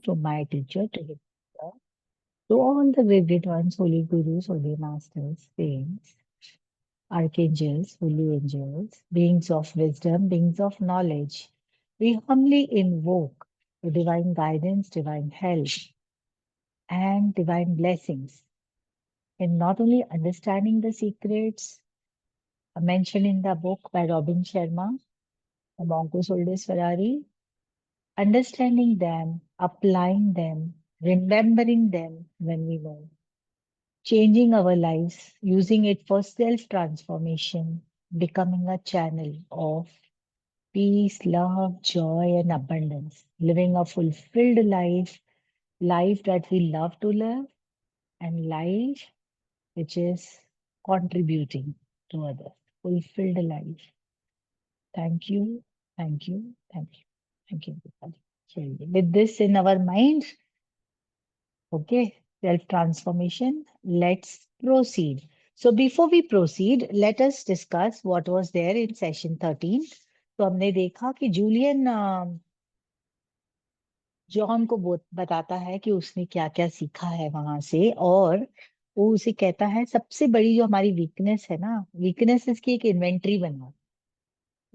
from my teacher to his teacher, to all the great ones, holy gurus, holy masters, saints, archangels, holy angels, beings of wisdom, beings of knowledge. We humbly invoke the divine guidance, divine help, and divine blessings in not only understanding the secrets mentioned in the book by Robin Sharma, Monkus Oldest Ferrari, understanding them, applying them, remembering them when we know, changing our lives, using it for self transformation, becoming a channel of peace, love, joy, and abundance, living a fulfilled life, life that we love to live, and life which is contributing to others. Fulfilled life. Thank you, thank you, thank you, thank you, everybody. चलिए, with this in our mind, okay, self transformation, let's proceed. So before we proceed, let us discuss what was there in session 13. तो हमने देखा कि Julian John को बताता है कि उसने क्या क्या सीखा है वहां से, और वो उसे कहता है सबसे बड़ी जो हमारी वीकनेस है ना, वीकनेसेस की एक इन्वेंट्री बनाओ।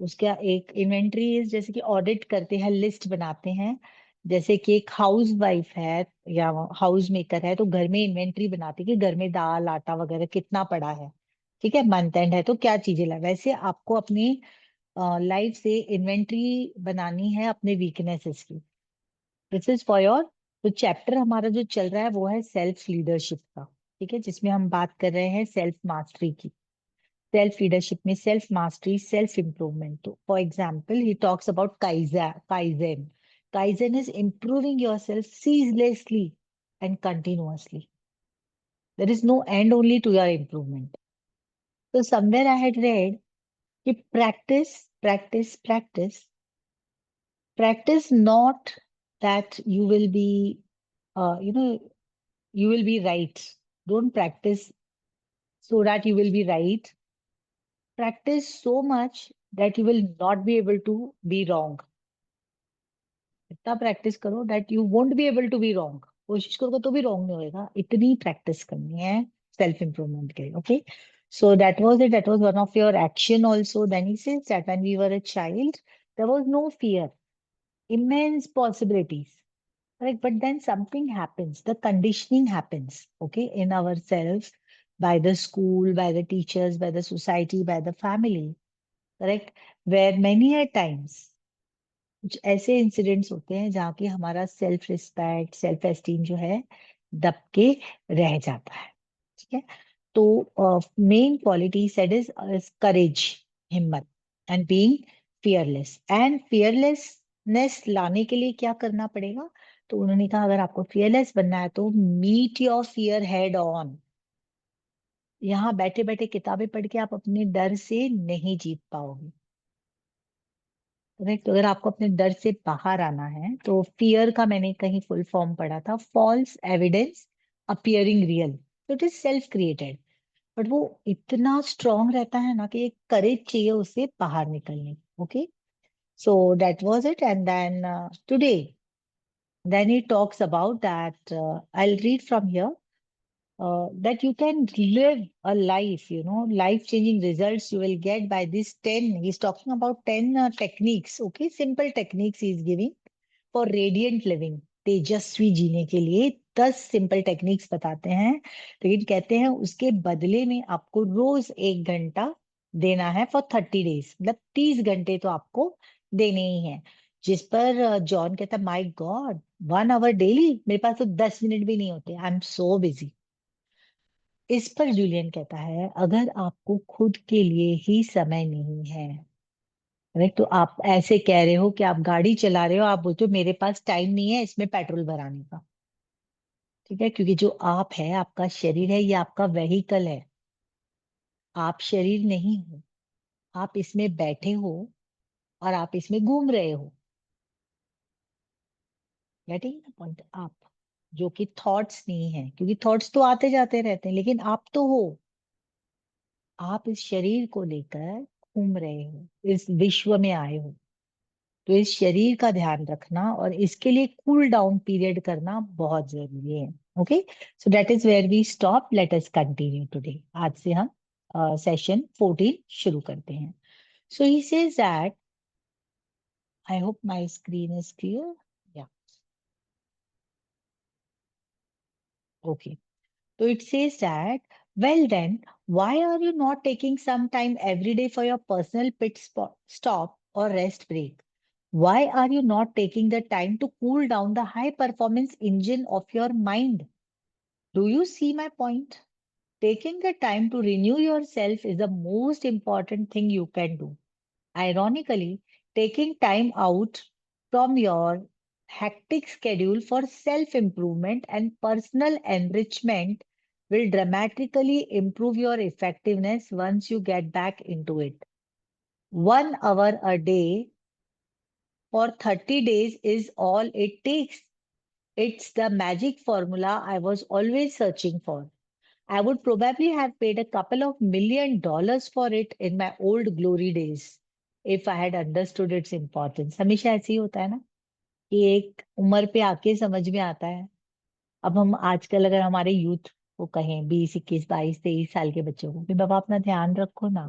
उसका एक इन्वेंट्री जैसे कि ऑडिट करते हैं, लिस्ट बनाते हैं। जैसे कि एक हाउस वाइफ है या हाउस मेकर है तो घर में इन्वेंट्री बनाती है कि घर में दाल आटा वगैरह कितना पड़ा है। ठीक है, मंथ एंड है तो क्या चीजें ला, वैसे आपको अपनी लाइफ से इन्वेंट्री बनानी है अपने वीकनेसेस की। दिस इज फॉर योर, तो चैप्टर हमारा जो चल रहा है वो है सेल्फ लीडरशिप का। ठीक है, जिसमें हम बात कर रहे हैं सेल्फ मास्टरी की। सेल्फ लीडरशिप में सेल्फ मास्टरी, सेल्फ इम्प्रूवमेंट। तो for example he talks about kaizen. Kaizen is improving yourself ceaselessly and continuously. There is no end only to your improvement. तो समवेयर आई हैड रेड कि practice practice practice practice, not that you will be you know you will be right. Don't practice so that you will be right. Practice so much that you will not be able to be wrong. इतना practice करो that you won't be able to be wrong. कोशिश करोगे तो भी wrong नहीं होएगा, इतनी practice करनी है सेल्फ इम्प्रूवमेंट के लिए। Okay, so that was it. That was one of your action also. Then he says that when we were a child, there was no fear, immense possibilities. Correct. But then something happens, the conditioning happens, okay, in ourselves by the school, by the teachers, by the society, by the family, correct, where many a times कुछ ऐसे incidents होते हैं जहाँ की हमारा self respect, self esteem जो है दब के रह जाता है। ठीक है, तो main quality said is courage, हिम्मत, and being fearless. And fearlessness लाने के लिए क्या करना पड़ेगा? तो उन्होंने कहा अगर आपको फियरलेस बनना है तो meet your fear head on. यहाँ बैठे बैठे किताबें पढ़ के आप अपने डर से नहीं जीत पाओगे। करेक्ट, तो अगर आपको अपने डर से बाहर आना है तो फियर का मैंने कहीं फुल फॉर्म पढ़ा था, फॉल्स एविडेंस अपियरिंग रियल। तो it is self created, but वो इतना स्ट्रांग रहता है ना कि एक करेज चाहिए उससे बाहर निकलने। Okay, so that was it. And then today, then he talks about that, I'll read from here, that you can live a life, life changing results you will get by these 10. He's talking about 10 techniques, okay, simple techniques he's giving for radiant living, तेजस्वी जीने के लिए 10 simple techniques बताते हैं। लेकिन कहते हैं उसके बदले में आपको रोज 1 घंटा देना है फॉर 30 डेज, मतलब 30 घंटे तो आपको देने ही हैं। जिस पर जॉन कहता है माय गॉड, 1 आवर डेली, मेरे पास तो 10 मिनट भी नहीं होते, आई एम सो बिजी। इस पर जूलियन कहता है अगर आपको खुद के लिए ही समय नहीं है, अरे तो आप ऐसे कह रहे हो कि आप गाड़ी चला रहे हो, आप बोलते हो मेरे पास टाइम नहीं है इसमें पेट्रोल भराने का। ठीक है, क्योंकि जो आप है, आपका शरीर है, ये आपका वेहिकल है। आप शरीर नहीं हो, आप इसमें बैठे हो और आप इसमें घूम रहे हो। Getting the point? आप जो कि थॉट्स नहीं है, क्योंकि थॉट्स तो आते जाते रहते हैं, लेकिन आप तो हो। आप इस शरीर को लेकर घूम रहे हो, इस विश्व में आए हो। तो इस शरीर का ध्यान रखना और इसके लिए कूल डाउन पीरियड करना बहुत जरूरी है. Okay, so that is where we stop. Let us continue today. आज से हम सेशन 14 शुरू करते हैं. So he says that, I hope my screen is clear. Yeah, okay. So it says that, well then, why are you not taking some time every day for your personal stop or rest break? Why are you not taking the time to cool down the high performance engine of your mind? Do you see my point? Taking the time to renew yourself is the most important thing you can do. Ironically, taking time out from your hectic schedule for self improvement and personal enrichment will dramatically improve your effectiveness once you get back into it. 1 hour a day for 30 days is all it takes. It's the magic formula I was always searching for. I would probably have paid a couple of $1 million for it in my old glory days if I had understood its importance. हमेशा ऐसे ही होता है ना कि एक उम्र पे आके समझ में आता है. अब हम आजकल अगर हमारे यूथ को कहें, 20, 21, 22, 23 साल के बच्चों को कि बाबा अपना ध्यान रखो ना,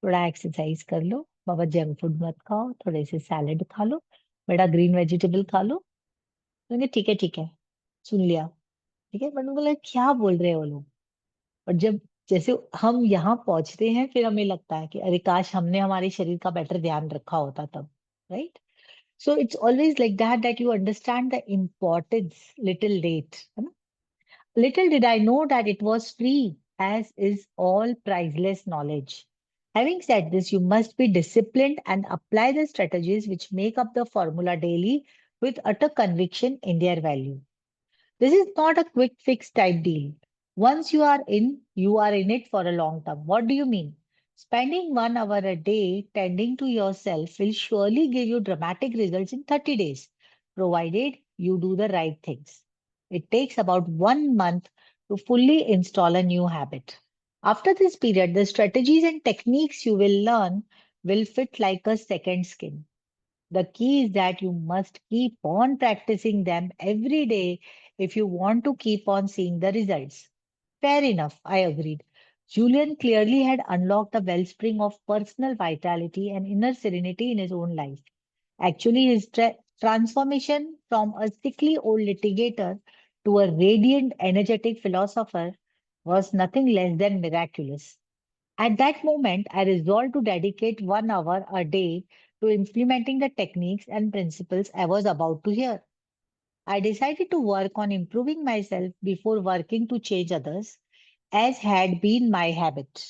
थोड़ा एक्सरसाइज कर लो, बाबा जंक फूड मत खाओ, थोड़े से सैलेड खा लो, बड़ा ग्रीन वेजिटेबल खा लो, तो ठीक है, सुन लिया, ठीक है. बट बोला क्या बोल रहे हैं वो लोग. और जब जैसे हम यहाँ पहुंचते हैं फिर हमें लगता है कि अरे काश हमने हमारे शरीर का बेटर ध्यान रखा होता तब. Right. So it's always like that you understand the importance little late, है ना. Little did I know that it was free, as is all priceless knowledge. Having said this, you must be disciplined and apply the strategies which make up the formula daily with utter conviction in their value. This is not a quick fix type deal. Once you are in it for a long term. What do you mean? Spending 1 hour a day tending to yourself will surely give you dramatic results in 30 days, provided you do the right things. It takes about 1 month to fully install a new habit. After this period, the strategies and techniques you will learn will fit like a second skin. The key is that you must keep on practicing them every day if you want to keep on seeing the results. Fair enough, I agreed. Julian clearly had unlocked a wellspring of personal vitality and inner serenity in his own life. Actually, his transformation from a sickly old litigator to a radiant, energetic philosopher was nothing less than miraculous. At that moment, I resolved to dedicate 1 hour a day to implementing the techniques and principles I was about to hear. I decided to work on improving myself before working to change others, as had been my habit.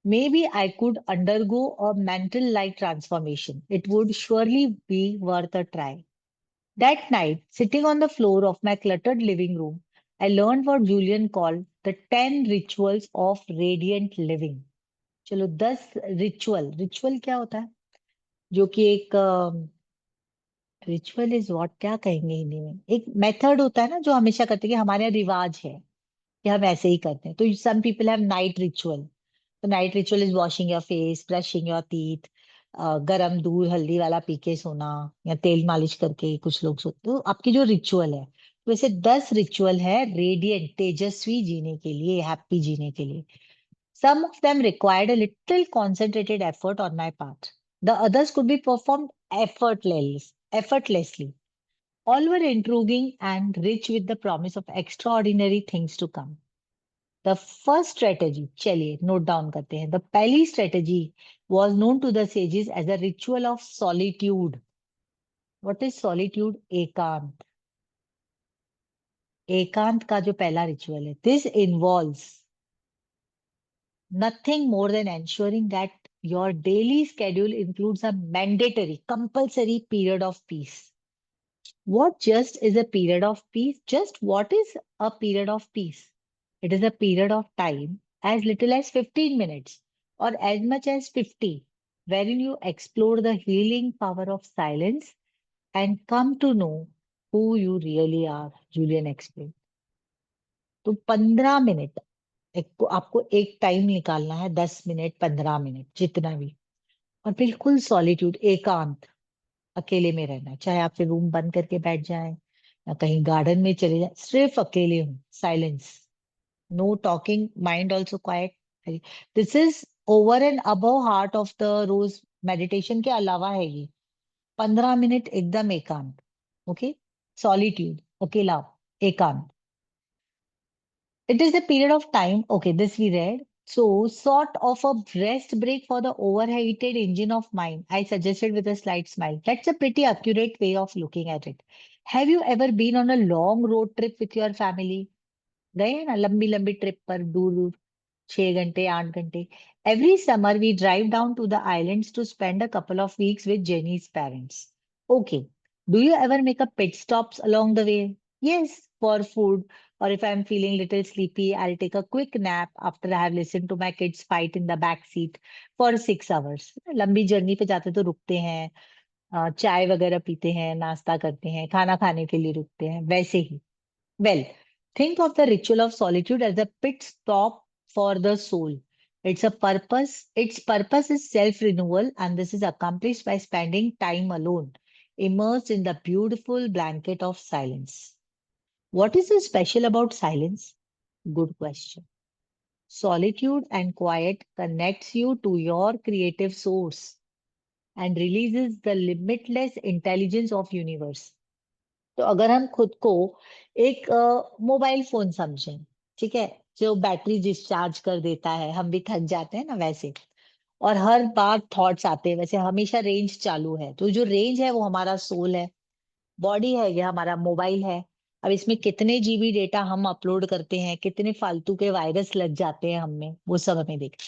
Maybe I could undergo a mental like transformation. It would surely be worth a try. That night, sitting on the floor of my cluttered living room, I learned what Julian called the 10 rituals of radiant living. चलो 10 ritual क्या होता है, जो कि एक ritual is what, क्या कहेंगे हिंदी में, एक मेथड होता है ना जो हमेशा करते हैं कि हमारे यहाँ रिवाज है कि हम ऐसे ही करते हैं. तो some people have night ritual. तो night ritual is washing your face, brushing your teeth, गरम दूध हल्दी वाला पी के सोना, या तेल मालिश करके कुछ लोग सोते. तो आपकी जो रिचुअल है, तो वैसे 10 रिचुअल है रेडियंट तेजस्वी जीने के लिए, हैप्पी जीने के लिए. Some of them required a little concentrated effort on my part. The others could be performed effortlessly. All were intriguing and rich with the promise of extraordinary things to come. The first strategy, चलिए note down करते हैं. The पहली strategy was known to the sages as a ritual of solitude. What is solitude? एकांत. एकांत का जो पहला ritual है. This involves nothing more than ensuring that your daily schedule includes a mandatory, compulsory period of peace. What just is a period of peace? Just what is a period of peace? It is a period of time as little as 15 minutes or as much as 50, wherein you explore the healing power of silence and come to know who you really are, Julian explained. तो 15 minute आपको एक time निकालना है, 10 minute 15 minute जितना भी. और बिल्कुल solitude, एकांत, अकेले में रहना, चाहे आप फिर रूम बंद करके बैठ जाएं या कहीं गार्डन में चले जाएं, सिर्फ अकेले हूँ, silence, no talking, mind also quiet. This is over and above heart of the rose meditation के अलावा है ये। 15 मिनट एकदम एकांत, ओके, सॉलिट्यूड, अकेला, एकांत। It is a period of time. Okay, this we read. So, sort of a rest break for the overheated engine of mind. I suggested with a slight smile. That's a pretty accurate way of looking at it. Have you ever been on a long road trip with your family? गए हैं ना लंबी लंबी trip पर, दूर दूर, 6 घंटे 8 घंटे. Every summer we drive down to the islands to spend a couple of weeks with Jenny's parents. Okay. Do you ever make a pit stops along the way? Yes, for food. Or if I'm feeling little sleepy, I'll take a quick nap after I have listened to my kids fight in the back seat for 6 hours. लंबी journey पे जाते तो रुकते हैं, चाय वगैरह पीते हैं, नाश्ता करते हैं, खाना खाने के लिए रुकते हैं, वैसे ही. Well, think of the ritual of solitude as a pit stop for the soul. Its purpose is self-renewal, and this is accomplished by spending time alone, immersed in the beautiful blanket of silence. What is so special about silence? Good question. Solitude and quiet connects you to your creative source and releases the limitless intelligence of universe. तो अगर हम खुद को एक mobile phone समझें, ठीक है, जो बैटरी डिस्चार्ज कर देता है, हम भी थक जाते हैं ना वैसे, और हर बार थॉट्स आते हैं, वैसे हमेशा रेंज चालू है, तो जो रेंज है वो हमारा सोल है, बॉडी है, ये हमारा मोबाइल है. अब इसमें कितने जीबी डेटा हम अपलोड करते हैं, कितने फालतू के वायरस लग जाते हैं हमें, वो सब हमें देखना.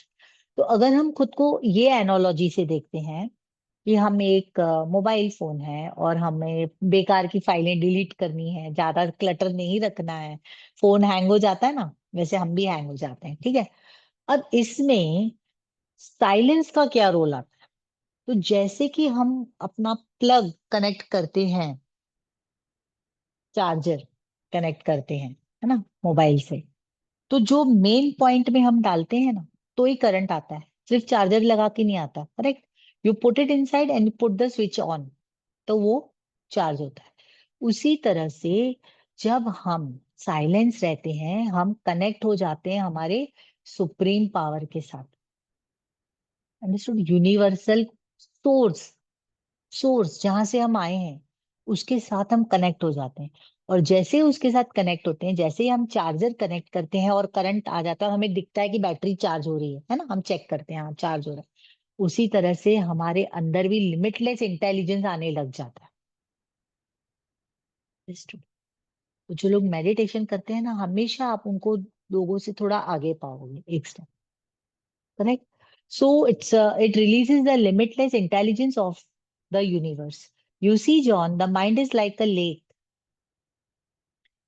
तो अगर हम खुद को ये एनोलॉजी से देखते हैं कि हम एक मोबाइल फोन है और हमें बेकार की फाइलें डिलीट करनी है, ज्यादा क्लटर नहीं रखना है, फोन हैंग हो जाता है ना, वैसे हम भी हैंग हो जाते हैं, ठीक है. अब इसमें साइलेंस का क्या रोल आता है? तो जैसे कि हम अपना प्लग कनेक्ट करते हैं, चार्जर कनेक्ट करते हैं, है ना, मोबाइल से, तो जो मेन पॉइंट में हम डालते हैं ना, तो ही करंट आता है, सिर्फ चार्जर लगा के नहीं आता, correct. You put it inside and put the switch on, तो वो चार्ज होता है. उसी तरह से जब हम साइलेंस रहते हैं, हम कनेक्ट हो जाते हैं हमारे सुप्रीम पावर के साथ, अंडरस्टूड, यूनिवर्सल सोर्स, सोर्स जहां से हम आए हैं, उसके साथ हम कनेक्ट हो जाते हैं. और जैसे ही उसके साथ कनेक्ट होते हैं, जैसे ही हम चार्जर कनेक्ट करते हैं और करंट आ जाता है और हमें दिखता है कि बैटरी चार्ज हो रही है ना, हम चेक करते हैं, हाँ चार्ज हो रहा है, उसी तरह से हमारे अंदर भी लिमिटलेस इंटेलिजेंस आने लग जाता है. Understood? तो जो लोग मेडिटेशन करते हैं ना, हमेशा आप उनको लोगों से थोड़ा आगे पाओगे, एक step, correct. So it releases the limitless intelligence of the universe. You see John, the mind is like a lake.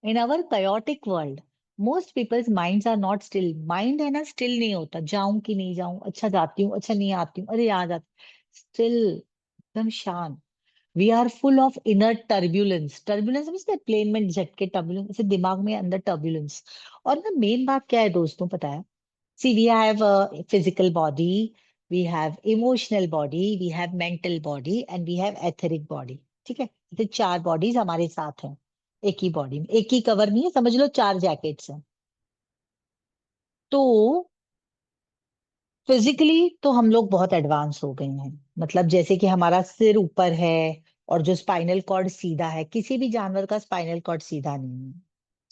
In our chaotic world, most people's minds are not still. Mind है ना, still नहीं होता, जाऊं कि नहीं जाऊं, अच्छा जाती हूँ, अच्छा नहीं आती हूँ, अरे आ जाती, स्टिल, एकदम शांत. We are full of inner turbulence. Turbulence समझते हैं, प्लेन में झटके, टर्ब्यूलेंस, ऐसे दिमाग में अंदर टर्ब्यूलेंस. और ना मेन बात क्या है दोस्तों, पता है, see we have physical body, we have emotional body, we have mental body and we have etheric body. ठीक है, तो 4 बॉडीज हमारे साथ हैं, एक ही बॉडी में, एक ही कवर नहीं है, समझ लो 4 जैकेट्स हैं. तो फिजिकली तो हम लोग बहुत एडवांस हो गए हैं, मतलब जैसे कि हमारा सिर ऊपर है और जो स्पाइनल कॉर्ड सीधा है, किसी भी जानवर का स्पाइनल कॉर्ड सीधा नहीं है,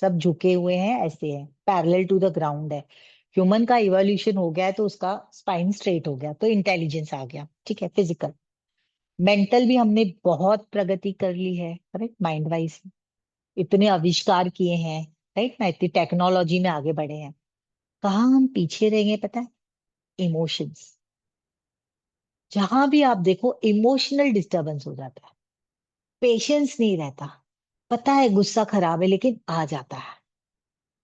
सब झुके हुए हैं, ऐसे हैं, पैरेलल टू द ग्राउंड है. ह्यूमन का इवोल्यूशन हो गया है तो उसका स्पाइन स्ट्रेट हो गया, तो इंटेलिजेंस आ गया, ठीक है, फिजिकल. मेंटल भी हमने बहुत प्रगति कर ली है, करेक्ट, माइंड वाइज इतने आविष्कार किए हैं, राइट ना, इतनी टेक्नोलॉजी में आगे बढ़े हैं. कहाँ हम पीछे रह गए पता है? इमोशंस. जहां भी आप देखो इमोशनल डिस्टरबेंस हो जाता है, पेशेंस नहीं रहता. पता है गुस्सा खराब है लेकिन आ जाता है.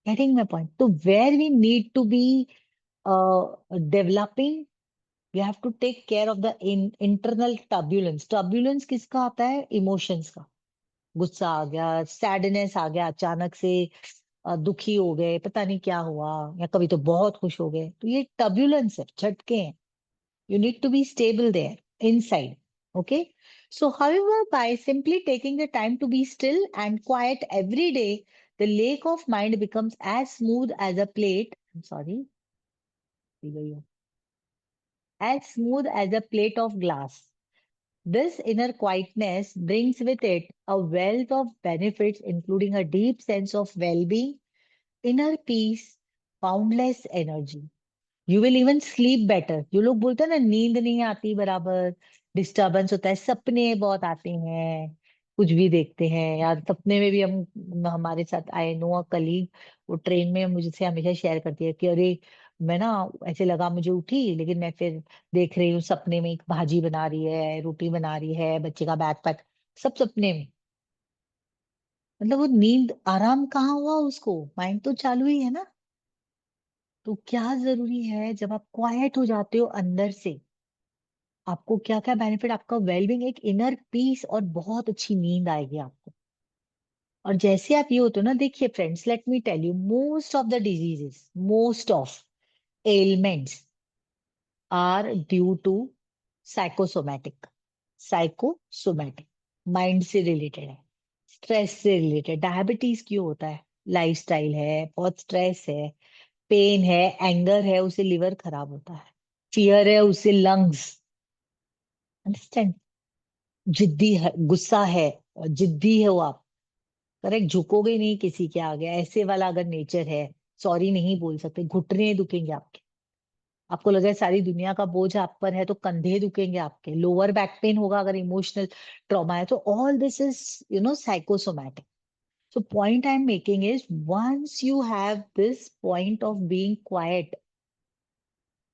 Getting my point? तो where we need to be developing, we have to take care of the internal turbulence. Turbulence किसका आता है? इमोशंस का. गुस्सा आ गया, सैडनेस आ गया, अचानक से दुखी हो गए, पता नहीं क्या हुआ, या कभी तो बहुत खुश हो गए, तो ये टर्ब्यूलेंस है, झटके हैं. You need to be stable there inside. Okay. So, however, by simply taking the time to be still and quiet every day, the lake of mind becomes as smooth as a plate. I'm sorry, as smooth as a plate of glass. This inner quietness brings with it a wealth of benefits, including a deep sense of well being, inner peace, boundless energy. You will even sleep better. जो लोग बोलते हैं ना नींद नहीं आती बराबर, disturbance होता है, सपने बहुत आते हैं, कुछ भी देखते हैं यार सपने में भी. हम हमारे साथ आई नो अ कलीग, वो ट्रेन में मुझसे हमेशा शेयर करती है कि अरे मैं ना ऐसे लगा मुझे उठी, लेकिन मैं फिर देख रही हूँ सपने में एक भाजी बना रही है, रोटी बना रही है, बच्चे का बैग पैक, सब सपने में. मतलब वो नींद आराम कहाँ हुआ उसको, माइंड तो चालू ही है ना. तो क्या जरूरी है जब आप क्वाइट हो जाते हो अंदर से, आपको क्या क्या बेनिफिट, आपका वेलबींग, एक इनर पीस और बहुत अच्छी नींद आएगी आपको. और जैसे आप ये होते हो ना, देखिए friends, let me tell you, most of the diseases, most of ailments are due to psychosomatic. Psychosomatic mind से रिलेटेड है, स्ट्रेस से रिलेटेड. डायबिटीज क्यों होता है? लाइफस्टाइल है, बहुत स्ट्रेस है, पेन है, एंगर है, उससे लिवर खराब होता है, फियर है, उससे लंग्स. अंडरस्टैंड? जिद्दी है, गुस्सा है, जिद्दी है वो आप, करेक्ट, झुकोगे नहीं किसी के आगे, ऐसे वाला अगर नेचर है, सॉरी नहीं बोल सकते, घुटने दुखेंगे आपके, आपको लगे सारी दुनिया का बोझ आप पर है तो कंधे दुखेंगे आपके, लोअर बैक पेन होगा अगर इमोशनल ट्रॉमा है तो. All this is psychosomatic. So point I'm making is, once you have this point of being quiet,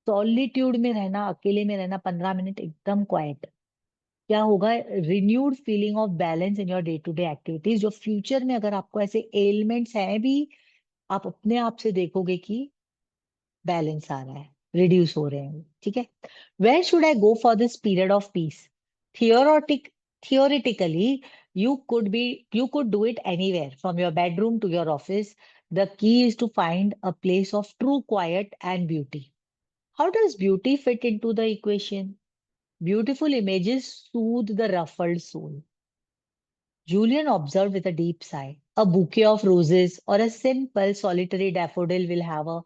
solitude में रहना, अकेले में रहना, 15 मिनट एकदम क्वाइट, क्या होगा? Renewed feeling of balance in your day to day activities. जो फ्यूचर में अगर आपको ऐसे एलिमेंट्स हैं भी, आप अपने आप से देखोगे कि बैलेंस आ रहा है, रिड्यूस हो रहे हैं. ठीक है. Where should I go for this period of peace? Theoretic Theoretically, you could do it anywhere from your bedroom to your office. The key is to find a place of true quiet and beauty. How does beauty fit into the equation? Beautiful images soothe the ruffled soul. Julian observed with a deep sigh. A bouquet of roses or a simple solitary daffodil will have a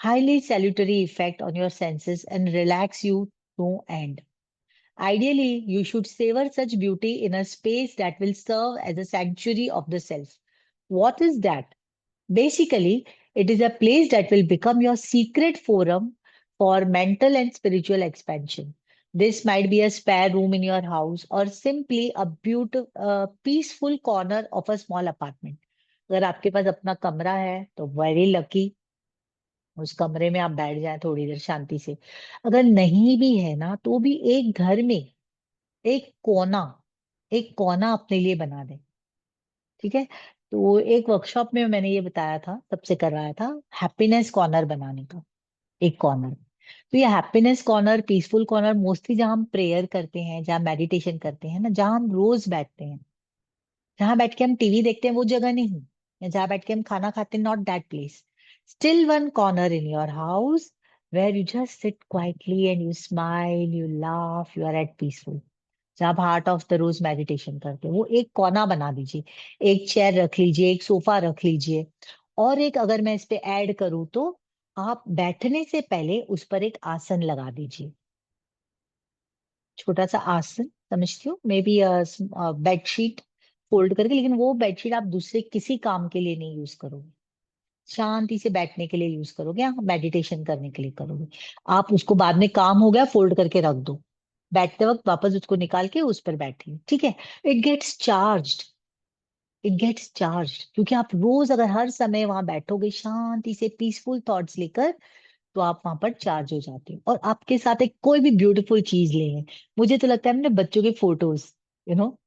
highly salutary effect on your senses and relax you no end. Ideally, you should savor such beauty in a space that will serve as a sanctuary of the self. What is that? Basically, it is a place that will become your secret forum for mental and spiritual expansion. This might be a spare room in your house or simply a beautiful, peaceful corner of a small apartment. अगर आपके पास अपना कमरा है तो very lucky, उस कमरे में आप बैठ जाएं थोड़ी देर शांति से. अगर नहीं भी है ना तो भी एक घर में एक कोना, एक कोना अपने लिए बना दें. ठीक है. तो एक वर्कशॉप में मैंने ये बताया था, सबसे करवाया था, हैप्पीनेस कॉर्नर बनाने का, एक कॉर्नर. तो ये happiness corner, peaceful corner, mostly जहाँ हम प्रेयर करते हैं, जहाँ मेडिटेशन करते हैं ना, जहाँ हम रोज बैठते हैं, जहाँ बैठ के हम टीवी देखते हैं, वो जगह नहीं, या जहाँ बैठ के हम खाना खाते हैं, not that place. Still one corner in your house where you just sit quietly and you smile, you laugh, you are at peaceful. जहाँ आप heart of the rose meditation करते हो, वो एक कोना बना दीजिए. एक चेयर रख लीजिए, एक सोफा रख लीजिए. और एक, अगर मैं इस पे ऐड करूँ तो, आप बैठने से पहले उस पर एक आसन लगा दीजिए, छोटा सा आसन, समझती हो, मे बी बेडशीट फोल्ड करके. लेकिन वो बेडशीट आप दूसरे किसी काम के लिए नहीं यूज करोगे, शांति से बैठने के लिए यूज करोगे, या मेडिटेशन करने के लिए करोगे. आप उसको बाद में काम हो गया फोल्ड करके रख दो, बैठते वक्त वापस उसको निकाल के उस पर बैठिए. ठीक है. It gets charged, it gets charged, क्योंकि आप रोज अगर हर समय वहां बैठोगे शांति से पीसफुल थॉट्स लेकर, तो आप वहां पर चार्ज हो जाते हो. और आपके साथ एक कोई भी ब्यूटीफुल चीज ले लें. मुझे तो लगता है अपने बच्चों के फोटोज, यू नो,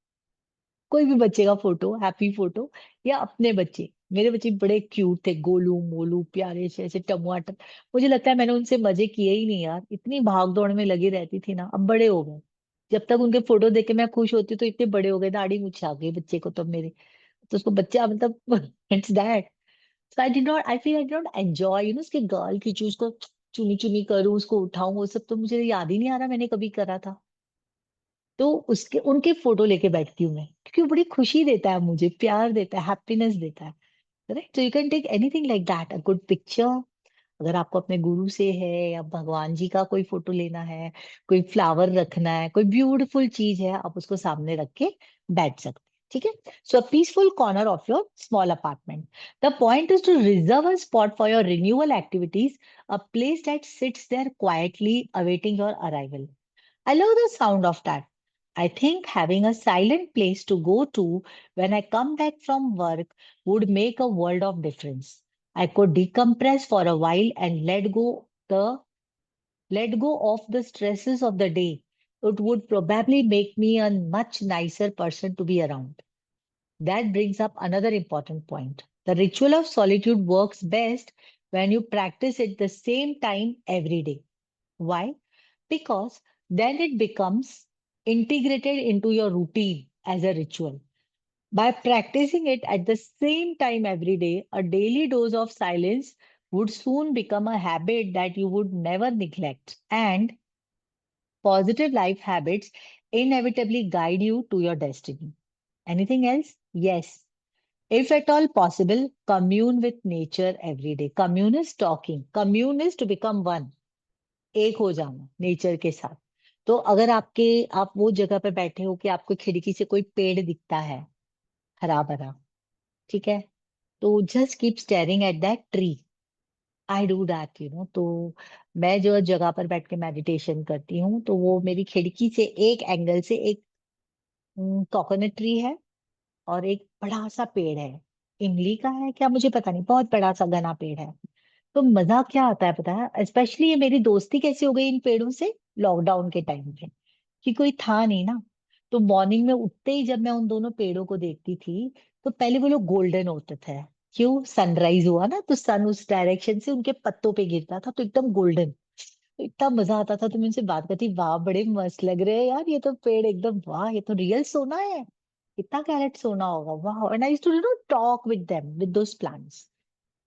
कोई भी बच्चे का फोटो, हैप्पी फोटो, या अपने बच्चे. मेरे बच्चे बड़े क्यूट थे, गोलू मोलू प्यारे से ऐसे टमाटर. मुझे लगता है मैंने उनसे मजे किए ही नहीं यार, इतनी भाग दौड़ में लगी रहती थी ना. अब बड़े हो गए, जब तक उनके फोटो देख के मैं खुश होती तो इतने बड़े हो गए, दाढ़ी मूछ आ गई बच्चे को, तब मेरे, तो उसको बच्चा मतलब it's that. So I did not, I feel I did not enjoy, उसके गाल खींचू, उसको चुनी चुनी करूँ, उसको उठाऊं, वो सब तो मुझे याद ही नहीं आ रहा मैंने कभी करा था। तो उसके उनके फोटो लेके बैठती हूँ मैं, क्योंकि वो बड़ी खुशी देता है, मुझे प्यार देता है, हैप्पीनेस देता है। Correct, so you can take anything like that, a good picture। अगर आपको अपने गुरु से है या भगवान जी का कोई फोटो लेना है, कोई फ्लावर रखना है, कोई ब्यूटीफुल चीज है, आप उसको सामने रख के बैठ सकते हैं। ठीक है। So a peaceful corner of your small apartment. The point is to reserve a spot for your renewal activities, a place that sits there quietly awaiting your arrival. I love the sound of that. I think having a silent place to go to when I come back from work would make a world of difference. I could decompress for a while and let go of the stresses of the day. It would probably make me a much nicer person to be around. That brings up another important point. The ritual of solitude works best when you practice it the same time every day. Why? Because then it becomes integrated into your routine as a ritual. By practicing it at the same time every day, a daily dose of silence would soon become a habit that you would never neglect. And positive life habits inevitably guide you to your destiny. Anything else? Yes. If at all possible, commune with nature every day. Commune is talking. Commune is to become one. एक हो जाना nature के साथ। तो अगर आप वो जगह पे बैठे हो कि आपको खिड़की से कोई पेड़ दिखता है, हरा भरा, ठीक है, तो just keep staring at that tree. I do that, तो मैं जो जगह पर बैठ के मेडिटेशन करती हूँ, तो वो मेरी खिड़की से एक एंगल से एक कोकोनट ट्री है, और एक बड़ा सा पेड़ है। इमली का है क्या मुझे पता नहीं, बहुत बड़ा सा घना पेड़ है। तो मजा क्या आता है पता है, स्पेशली ये मेरी दोस्ती कैसे हो गई इन पेड़ों से, लॉकडाउन के टाइम पे, कि कोई था नहीं ना। तो मॉर्निंग में उठते ही जब मैं उन दोनों पेड़ों को देखती थी, तो पहले वो लोग गोल्डन होते थे। क्यों, सनराइज हुआ ना, तो सन उस डायरेक्शन से उनके पत्तों पे गिरता था, तो एकदम गोल्डन। तो इतना मजा आता था, तो मैं उनसे बात करती, वाह बड़े मस्त लग रहे हैं यार ये तो पेड़, एकदम वाह, ये तो रियल सोना है, कितना कैरेट सोना होगा, वाह। And I used to talk with them, with those plants.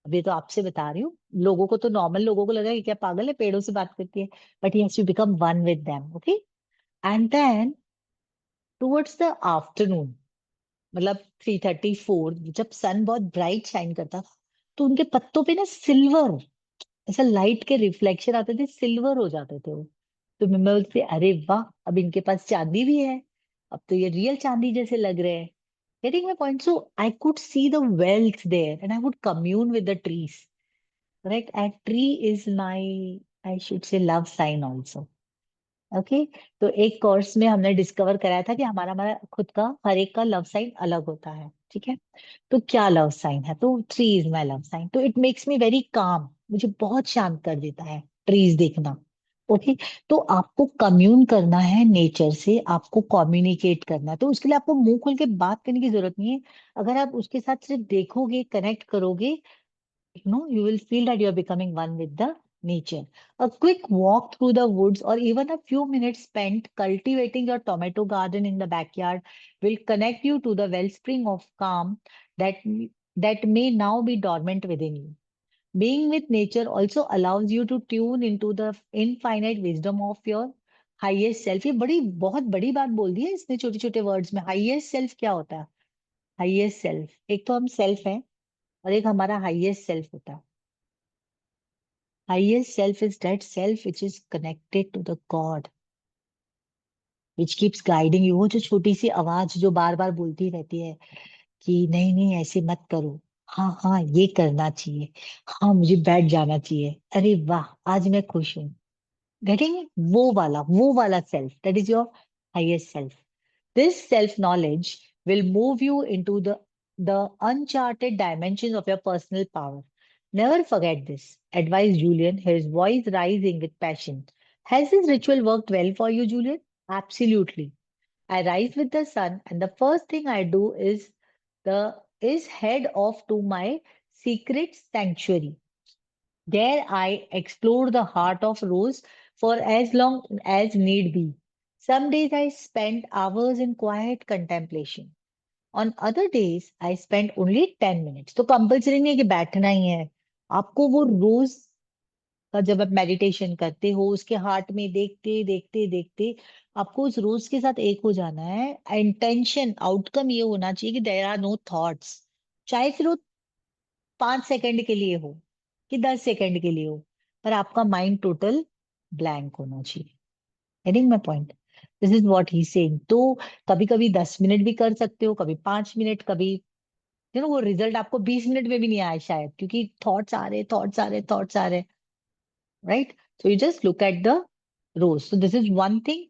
अभी तो आपसे बता रही हूँ, लोगों को तो, नॉर्मल लोगों को लगा कि क्या पागल है, पेड़ों से बात करती है। But yes, you become one with them, okay. And then towards the afternoon, मतलब 3:34, जब सन बहुत ब्राइट शाइन करता था, तो उनके पत्तों पे ना सिल्वर, ऐसा लाइट के रिफ्लेक्शन आते थे, सिल्वर हो जाते थे वो। तो मैं बोलती, अरे वाह, अब इनके पास चांदी भी है, अब तो ये रियल चांदी जैसे लग रहे हैं। Getting my point? So I could see the wealth there, and I would commune with the trees. Right? And tree is my, I should say, love sign also. Okay. तो एक कोर्स में हमने discover कराया था कि हमारा हमारा खुद का हर एक का लव साइन अलग होता है, ठीक है। तो क्या लव साइन है, तो tree is my love sign, तो it makes me very calm, मुझे बहुत शांत कर देता है ट्रीज देखना। ओके। तो आपको कम्यून करना है नेचर से, आपको कम्युनिकेट करना है, तो उसके लिए आपको मुंह खोल के बात करने की जरूरत नहीं है। अगर आप उसके साथ सिर्फ देखोगे, कनेक्ट करोगे, you will feel that you are becoming one with the nature. A quick walk through the woods or even a few minutes spent cultivating your tomato garden in the backyard will connect you to the wellspring of calm that that may now be dormant within you. Being with nature also allows you to tune into the infinite wisdom of your highest self। ये बड़ी बहुत बड़ी बात बोल दी है इसने छोटे छोटे वर्ड्स में। हाईएस्ट सेल्फ क्या होता है? हाईएस्ट सेल्फ, एक तो हम सेल्फ हैं, और एक हमारा हाईएस्ट सेल्फ होता है। Highest self is that self which is connected to the God, which keeps guiding you। वो जो छोटी सी आवाज जो बार बार बोलती रहती है कि नहीं नहीं ऐसे मत करो, हाँ हाँ ये करना चाहिए, हाँ मुझे बैठ जाना चाहिए, अरे वाह आज मैं खुश हूँ। गेटिंग, वो वाला self, that is your highest self. This self knowledge will move you into the uncharted dimensions of your personal power. Never forget this, advised Julian, his voice rising with passion. Has this ritual worked well for you, Julian? Absolutely. I rise with the sun, and the first thing I do is head off to my secret sanctuary. There I explore the heart of Rose for as long as need be. Some days I spend hours in quiet contemplation. On other days I spend only 10 minutes. तो compulsory नहीं है कि बैठना ही है, आपको वो रोज का जब आप मेडिटेशन करते हो, उसके हार्ट में देखते देखते देखते आपको उस रोज के साथ एक हो जाना है। इंटेंशन, आउटकम ये होना चाहिए कि देयर आर नो थॉट्स, चाहे फिर वो 5 सेकंड के लिए हो कि 10 सेकंड के लिए हो, पर आपका माइंड टोटल ब्लैंक होना चाहिए। Getting my point? This is what he saying. तो कभी कभी 10 मिनट भी कर सकते हो, कभी 5 मिनट, कभी वो रिजल्ट आपको 20 मिनट में भी नहीं आए शायद, क्योंकि थॉट्स आ रहे, थॉट्स आ रहे, थॉट्स आ रहे, right? So you just look at the rose. So this is one thing.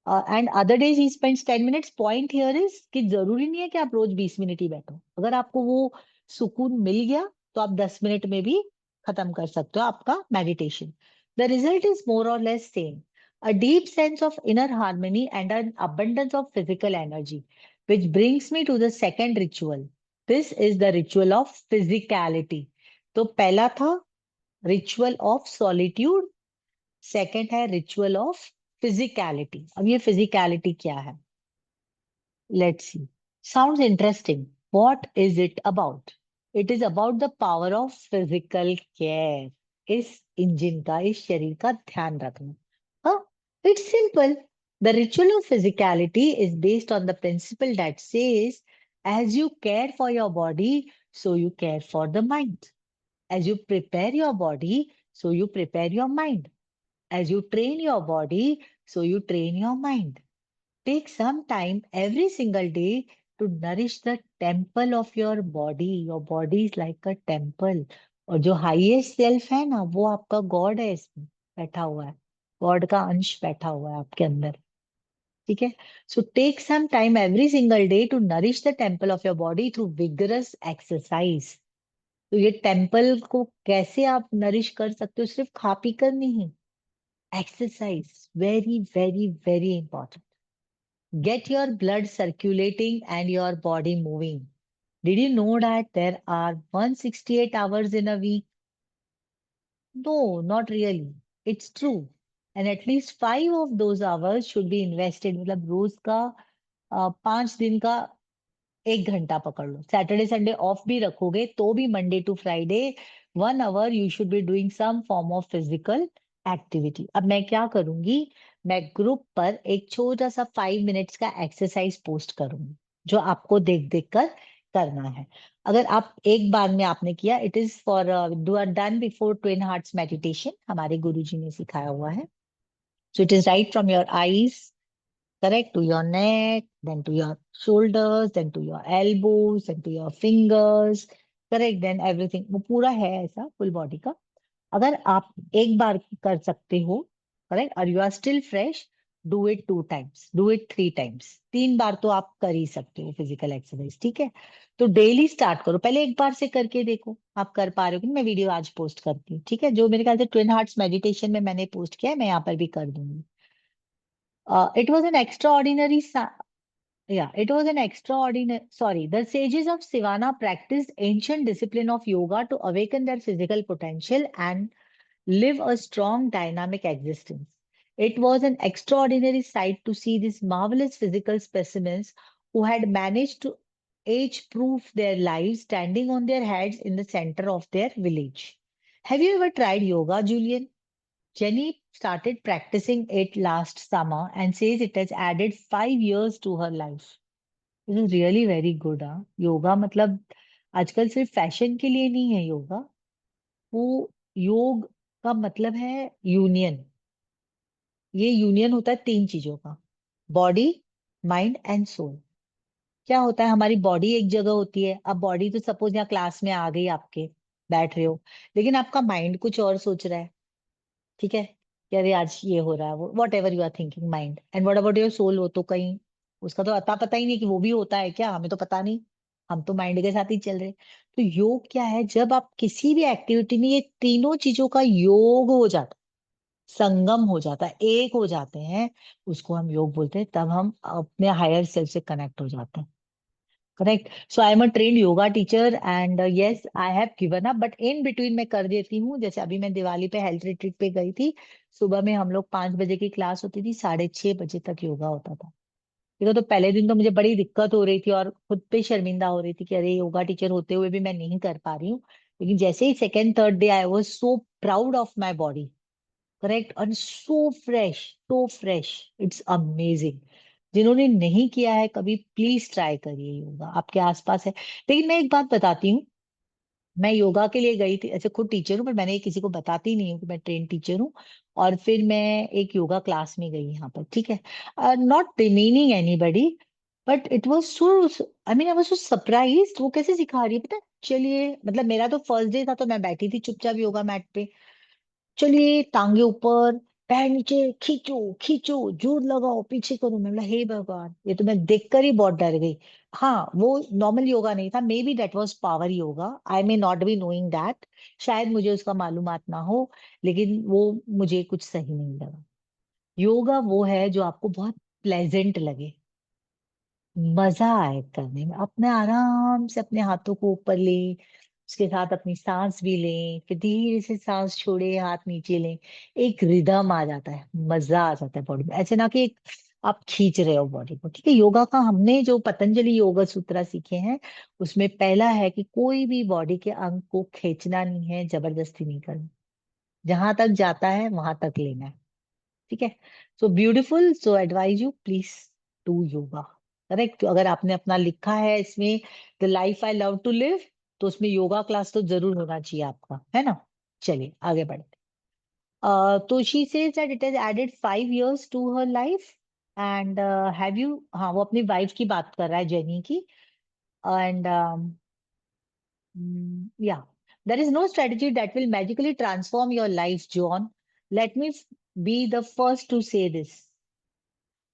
And other days he spends 10 minutes. Point here is कि जरूरी नहीं है कि आप रोज 20 मिनट ही बैठो। अगर आपको वो सुकून मिल गया तो आप 10 मिनट में भी खत्म कर सकते हो आपका meditation. The result is more or less same, a deep sense of inner harmony and an abundance of physical energy, which brings me to the second ritual. This is the ritual of physicality. तो पहला था ritual of solitude, second है ritual of physicality. अब ये physicality क्या है? Let's see. Sounds interesting. What is it about? It is about the power of physical care. इस engine का, इस शरीर का ध्यान रखना। हाँ, it's simple. The ritual of physicality is based on the principle that says, as you care for your body, so you care for the mind. As you prepare your body, so you prepare your mind. As you train your body, so you train your mind. Take some time every single day to nourish the temple of your body. Your body is like a temple. और जो highest self है ना, वो आपका God है, इसमें बैठा हुआ है। गॉड का अंश बैठा हुआ है आपके अंदर। ठीक है? So take some time every single day to nourish the temple of your body through vigorous exercise. तो ये टेम्पल को कैसे आप नरिश कर सकते हो? सिर्फ खा पी कर नहीं, exercise, very very very important. Get your blood circulating and your body moving. Did you know that there are 168 hours in a week? No, not really. It's true. And at least 5 of those hours should be invested. मतलब रोज का 5 दिन का 1 घंटा पकड़ लो, Saturday Sunday off भी रखोगे तो भी Monday to Friday 1 hour you should be doing some form of physical activity. अब मैं क्या करूंगी, मैं ग्रुप पर एक छोटा सा 5 मिनट्स का एक्सरसाइज पोस्ट करूंगी, जो आपको देख देख कर करना है। अगर आप एक बार में आपने किया, it is for do or done before twin hearts meditation, हमारे गुरुजी ने सिखाया हुआ है। So it is right from your eyes, correct, to your neck, then to your shoulders, then to your elbows, then to your fingers, correct, then everything, वो पूरा है ऐसा फुल बॉडी का। अगर आप एक बार कर सकते हो, करेक्ट, और you are still fresh, do it 2 times, do it 3 times। 3 बार तो आप कर ही सकते हो फिजिकल एक्सरसाइज, ठीक है? तो डेली स्टार्ट करो, पहले एक बार से करके देखो आप कर पा रहे हो कि नहीं। मैं वीडियो आज पोस्ट करती हूँ, ठीक है, जो मेरे ख्याल से ट्विन हार्ट्स मेडिटेशन में मैंने पोस्ट किया है, मैं यहाँ पर भी कर दूंगी। It was an extraordinary Yeah, it was an extraordinary. Sorry, the sages of Sivana practiced ancient discipline of yoga to awaken their physical potential and live a strong, dynamic existence. It was an extraordinary sight to see these marvelous physical specimens who had managed to age-proof their lives standing on their heads in the center of their village. Have you ever tried yoga, Julian? Jenny started practicing it last summer and says it has added 5 years to her life. This is really very good, हाँ। योगा मतलब आजकल सिर्फ fashion के लिए नहीं है योगा। वो योग का मतलब है यूनियन। ये यूनियन होता है 3 चीजों का, बॉडी, माइंड एंड सोल। क्या होता है, हमारी बॉडी एक जगह होती है। अब बॉडी तो सपोज यहाँ क्लास में आ गई आपके, बैठ रहे हो, लेकिन आपका माइंड कुछ और सोच रहा है, ठीक है, कि अरे आज ये हो रहा है, वो whatever you are thinking mind. And what about your soul? वो तो कहीं, उसका तो अता पता ही नहीं कि वो भी होता है क्या, हमें तो पता नहीं, हम तो माइंड के साथ ही चल रहे। तो योग क्या है, जब आप किसी भी एक्टिविटी में ये तीनों चीजों का योग हो जाता, संगम हो जाता है, एक हो जाते हैं, उसको हम योग बोलते हैं। तब हम अपने हायर सेल्फ से कनेक्ट हो जाते हैं। Correct. So I am a trained yoga teacher and yes I have given up, but in between मैं कर देती हूँ। जैसे अभी मैं दिवाली पे हेल्थ रिट्रीट पे गई थी, सुबह में हम लोग 5 बजे की क्लास होती थी, 6:30 बजे तक योगा होता था। देखो, तो पहले दिन तो मुझे बड़ी दिक्कत हो रही थी और खुद पे शर्मिंदा हो रही थी कि अरे योगा टीचर होते हुए भी मैं नहीं कर पा रही हूँ। लेकिन जैसे ही second third day I was so proud of my body, correct, और सो फ्रेश, इट्स अमेजिंग। जिन्होंने नहीं किया है कभी, प्लीज ट्राई करिए, योगा आपके आसपास है। लेकिन मैं एक बात बताती हूँ, मैं योगा के लिए गई थी, ऐसे खुद टीचर हूँ, पर मैंने किसी को बताती नहीं हूँ कि मैं ट्रेन टीचर हूँ। और फिर मैं एक योगा क्लास में गई यहाँ पर, ठीक है, not demeaning anybody, but it was so, I mean I was so surprised, वो कैसे सिखा रही है पता है? चलिए, मतलब मेरा तो फर्स्ट डे था, तो मैं बैठी थी चुपचाप योगा मैट पे। चलिए, टांगे ऊपर, पैर नीचे, खींचो खींचो, जोर लगाओ, पीछे करो। मैं बोला हे भगवान, ये तो मैं देखकर ही बहुत डर गई। हाँ, वो नॉर्मल योगा नहीं था, may be that was power yoga, I may not be knowing that, शायद मुझे उसका मालूमात ना हो, लेकिन वो मुझे कुछ सही नहीं लगा। योगा वो है जो आपको बहुत प्लेजेंट लगे, मजा आए करने में, अपने आराम से अपने हाथों को ऊपर ले, उसके साथ अपनी सांस भी लें, फिर धीरे से सांस छोड़े, हाथ नीचे लें, एक रिदम आ जाता है, मजा आ जाता है बॉडी में, ऐसे ना कि आप खींच रहे हो बॉडी को, ठीक है। योगा का हमने जो पतंजलि योगा सूत्र सीखे हैं, उसमें पहला है कि कोई भी बॉडी के अंग को खींचना नहीं है, जबरदस्ती नहीं करनी, जहां तक जाता है वहां तक लेना है, ठीक है। So beautiful, so advise you please do yoga, correct. तो अगर आपने अपना लिखा है इसमें the life I love to live, तो उसमें योगा क्लास तो जरूर होना चाहिए आपका, है ना। चलिए आगे बढ़ते। तो she says that it has added 5 years to her life, and have you, हाँ वो अपनी वाइफ की बात कर रहा है, जेनी की। And yeah, there is no strategy that will magically transform your life, John. Let me be the first to say this.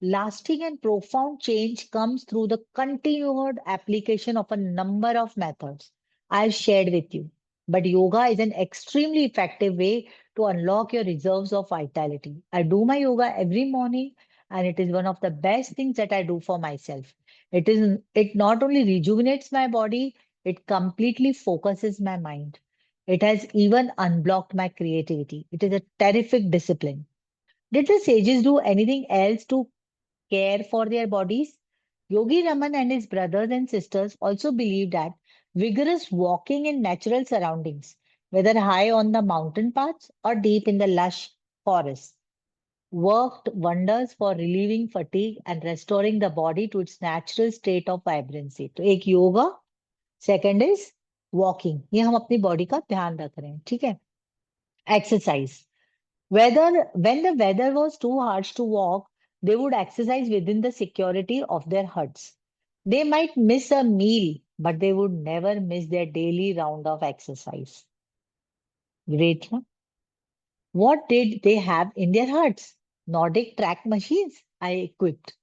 Lasting and profound change comes through the continued application of a number of methods I've shared with you. But yoga is an extremely effective way to unlock your reserves of vitality. I do my yoga every morning, and it is one of the best things that I do for myself. It not only rejuvenates my body, it completely focuses my mind. It has even unblocked my creativity. It is a terrific discipline. Did the sages do anything else to care for their bodies? Yogi Raman and his brothers and sisters also believed that vigorous walking in natural surroundings, whether high on the mountain paths or deep in the lush forests, worked wonders for relieving fatigue and restoring the body to its natural state of vibrancy. तो एक yoga, second is walking, ये हम अपनी body का ध्यान रख रहे हैं, ठीक है। Exercise, whether when the weather was too harsh to walk, they would exercise within the security of their huts. They might miss a meal, but they would never miss their daily round of exercise. Great, huh? What did they have in their huts? Nordic track machines, I equipped.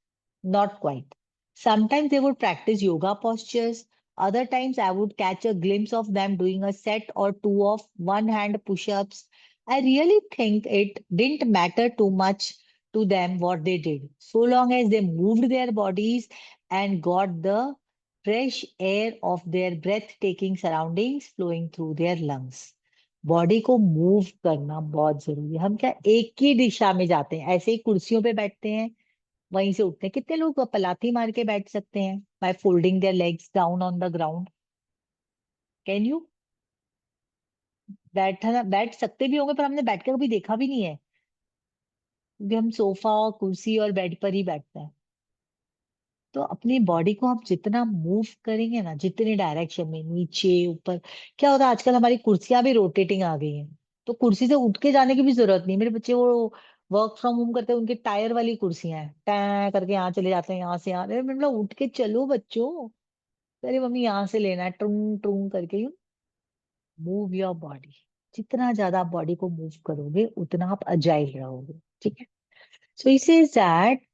Not quite. Sometimes they would practice yoga postures. Other times I would catch a glimpse of them doing a set or two of one hand push ups. I really think it didn't matter too much to them what they did, so long as they moved their bodies and got the fresh air of their breathtaking surroundings flowing through their lungs. Body को move करना बहुत जरूरी है। हम क्या एक ही दिशा में जाते हैं, ऐसे ही कुर्सियों पे बैठते हैं, वहीं से उठते हैं। कितने लोग पलाथी मार के बैठ सकते हैं by folding there legs down on the ground? Can you? बैठना बैठ सकते भी होंगे, पर हमने बैठ के कभी देखा भी नहीं है, क्योंकि हम सोफा और कुर्सी और बेड पर ही बैठते हैं। तो अपनी बॉडी को आप जितना मूव करेंगे ना, जितने डायरेक्शन में, नीचे ऊपर, क्या होता है आजकल हमारी कुर्सियां भी रोटेटिंग आ गई हैं, तो कुर्सी से उठ के जाने की भी जरूरत नहीं। मेरे बच्चे वो वर्क फ्रॉम होम करते हैं, उनके टायर वाली कुर्सियां हैं, टै करके यहाँ चले जाते हैं, यहाँ से यहाँ, अरे मतलब उठ के चलो बच्चों, अरे मम्मी यहाँ से लेना है, ट्रुंग ट्रुंग करके, यू मूव योर बॉडी। जितना ज्यादा आप बॉडी को मूव करोगे, उतना आप अजाइल रहोगे, ठीक है। सो इसे that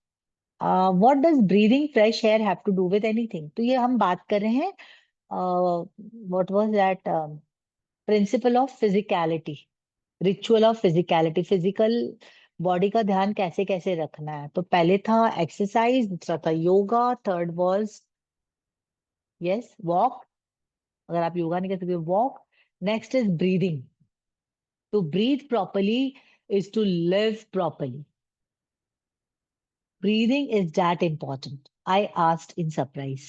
what does breathing fresh air have to do with anything? तो ये हम बात कर रहे हैं, what was that, principle of physicality, ritual of physicality, physical body का ध्यान कैसे कैसे रखना है। तो पहले था एक्सरसाइज, दूसरा था yoga, third was yes walk, अगर आप योगा नहीं कर सकते, walk. Next is breathing. To breathe properly is to live properly. Breathing is that important, I asked in surprise.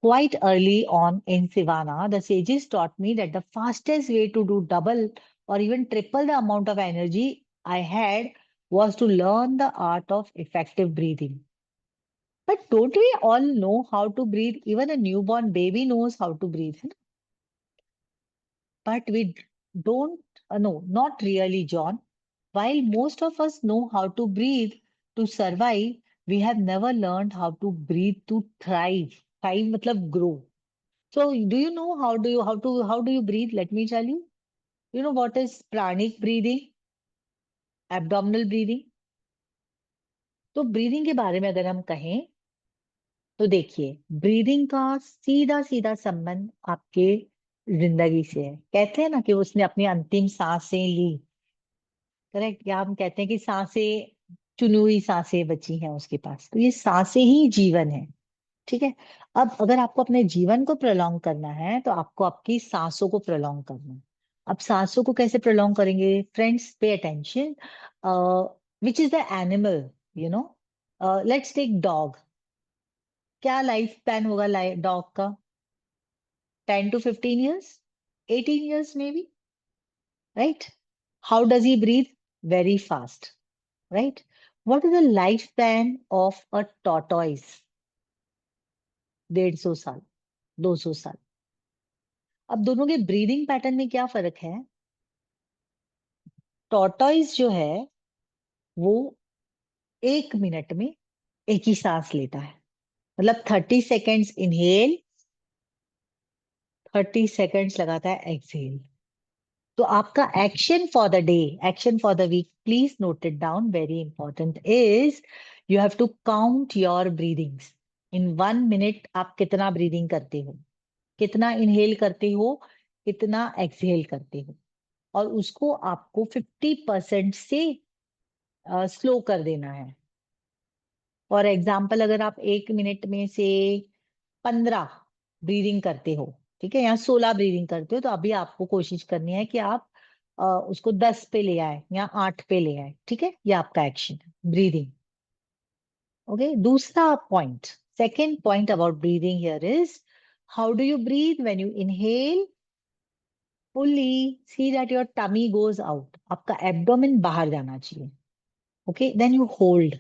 Quite early on in Sivana, the sages taught me that the fastest way to do double or even triple the amount of energy I had was to learn the art of effective breathing. But don't we all know how to breathe? Even a newborn baby knows how to breathe. But we don't, no, not really, John. While most of us know how to breathe to survive, we have never learned how to breathe to thrive. Thrive matlab grow. So do you know how do you breathe? Let me tell you. You know what is pranic breathing, abdominal breathing? तो breathing के बारे में अगर हम कहें तो देखिए breathing का सीधा सीधा संबंध आपके जिंदगी से है। कहते हैं ना कि उसने अपनी अंतिम सांसें ली, करेक्ट, या हम कहते हैं कि सांसें चुनी हुई सांसें बची हैं उसके पास, तो ये सांसें ही जीवन है। ठीक है। अब अगर आपको अपने जीवन को प्रोलॉन्ग करना है तो आपको आपकी सांसों को प्रोलॉन्ग करना है। अब सांसों को कैसे प्रोलॉन्ग करेंगे? Friends pay attention. Which is the animal, you know, let's take dog. क्या लाइफ स्पैन होगा डॉग का? 10 to 15 years, 18 years maybe, right? How does he breathe? Very fast, right? What is the lifespan of a tortoise? 150 साल, 200 साल। अब दोनों के breathing pattern में क्या फर्क है? टॉर्टॉइस जो है वो 1 मिनट में एक ही सांस लेता है, मतलब 30 सेकेंड्स इनहेल, 30 सेकेंड्स लगाता है एक्सहेल। तो आपका action for the day, action for the week, please note it down, very important is you have to count your breathings. In 1 minute आप कितना ब्रीदिंग करते हो, कितना इनहेल करते हो, कितना एक्सहेल करते हो, और उसको आपको 50% से स्लो कर देना है। फॉर एग्जाम्पल अगर आप 1 मिनट में से 15 ब्रीदिंग करते हो, ठीक है, या 16 ब्रीदिंग करते हो, तो अभी आपको कोशिश करनी है कि आप उसको 10 पे ले आए या 8 पे ले आए। ठीक है, ये आपका एक्शन है ब्रीदिंग। ओके, दूसरा point, second point about breathing here is how do you breathe? When you inhale fully, see that your tummy goes out, आपका एब्डोमेन बाहर जाना चाहिए। Okay, then you hold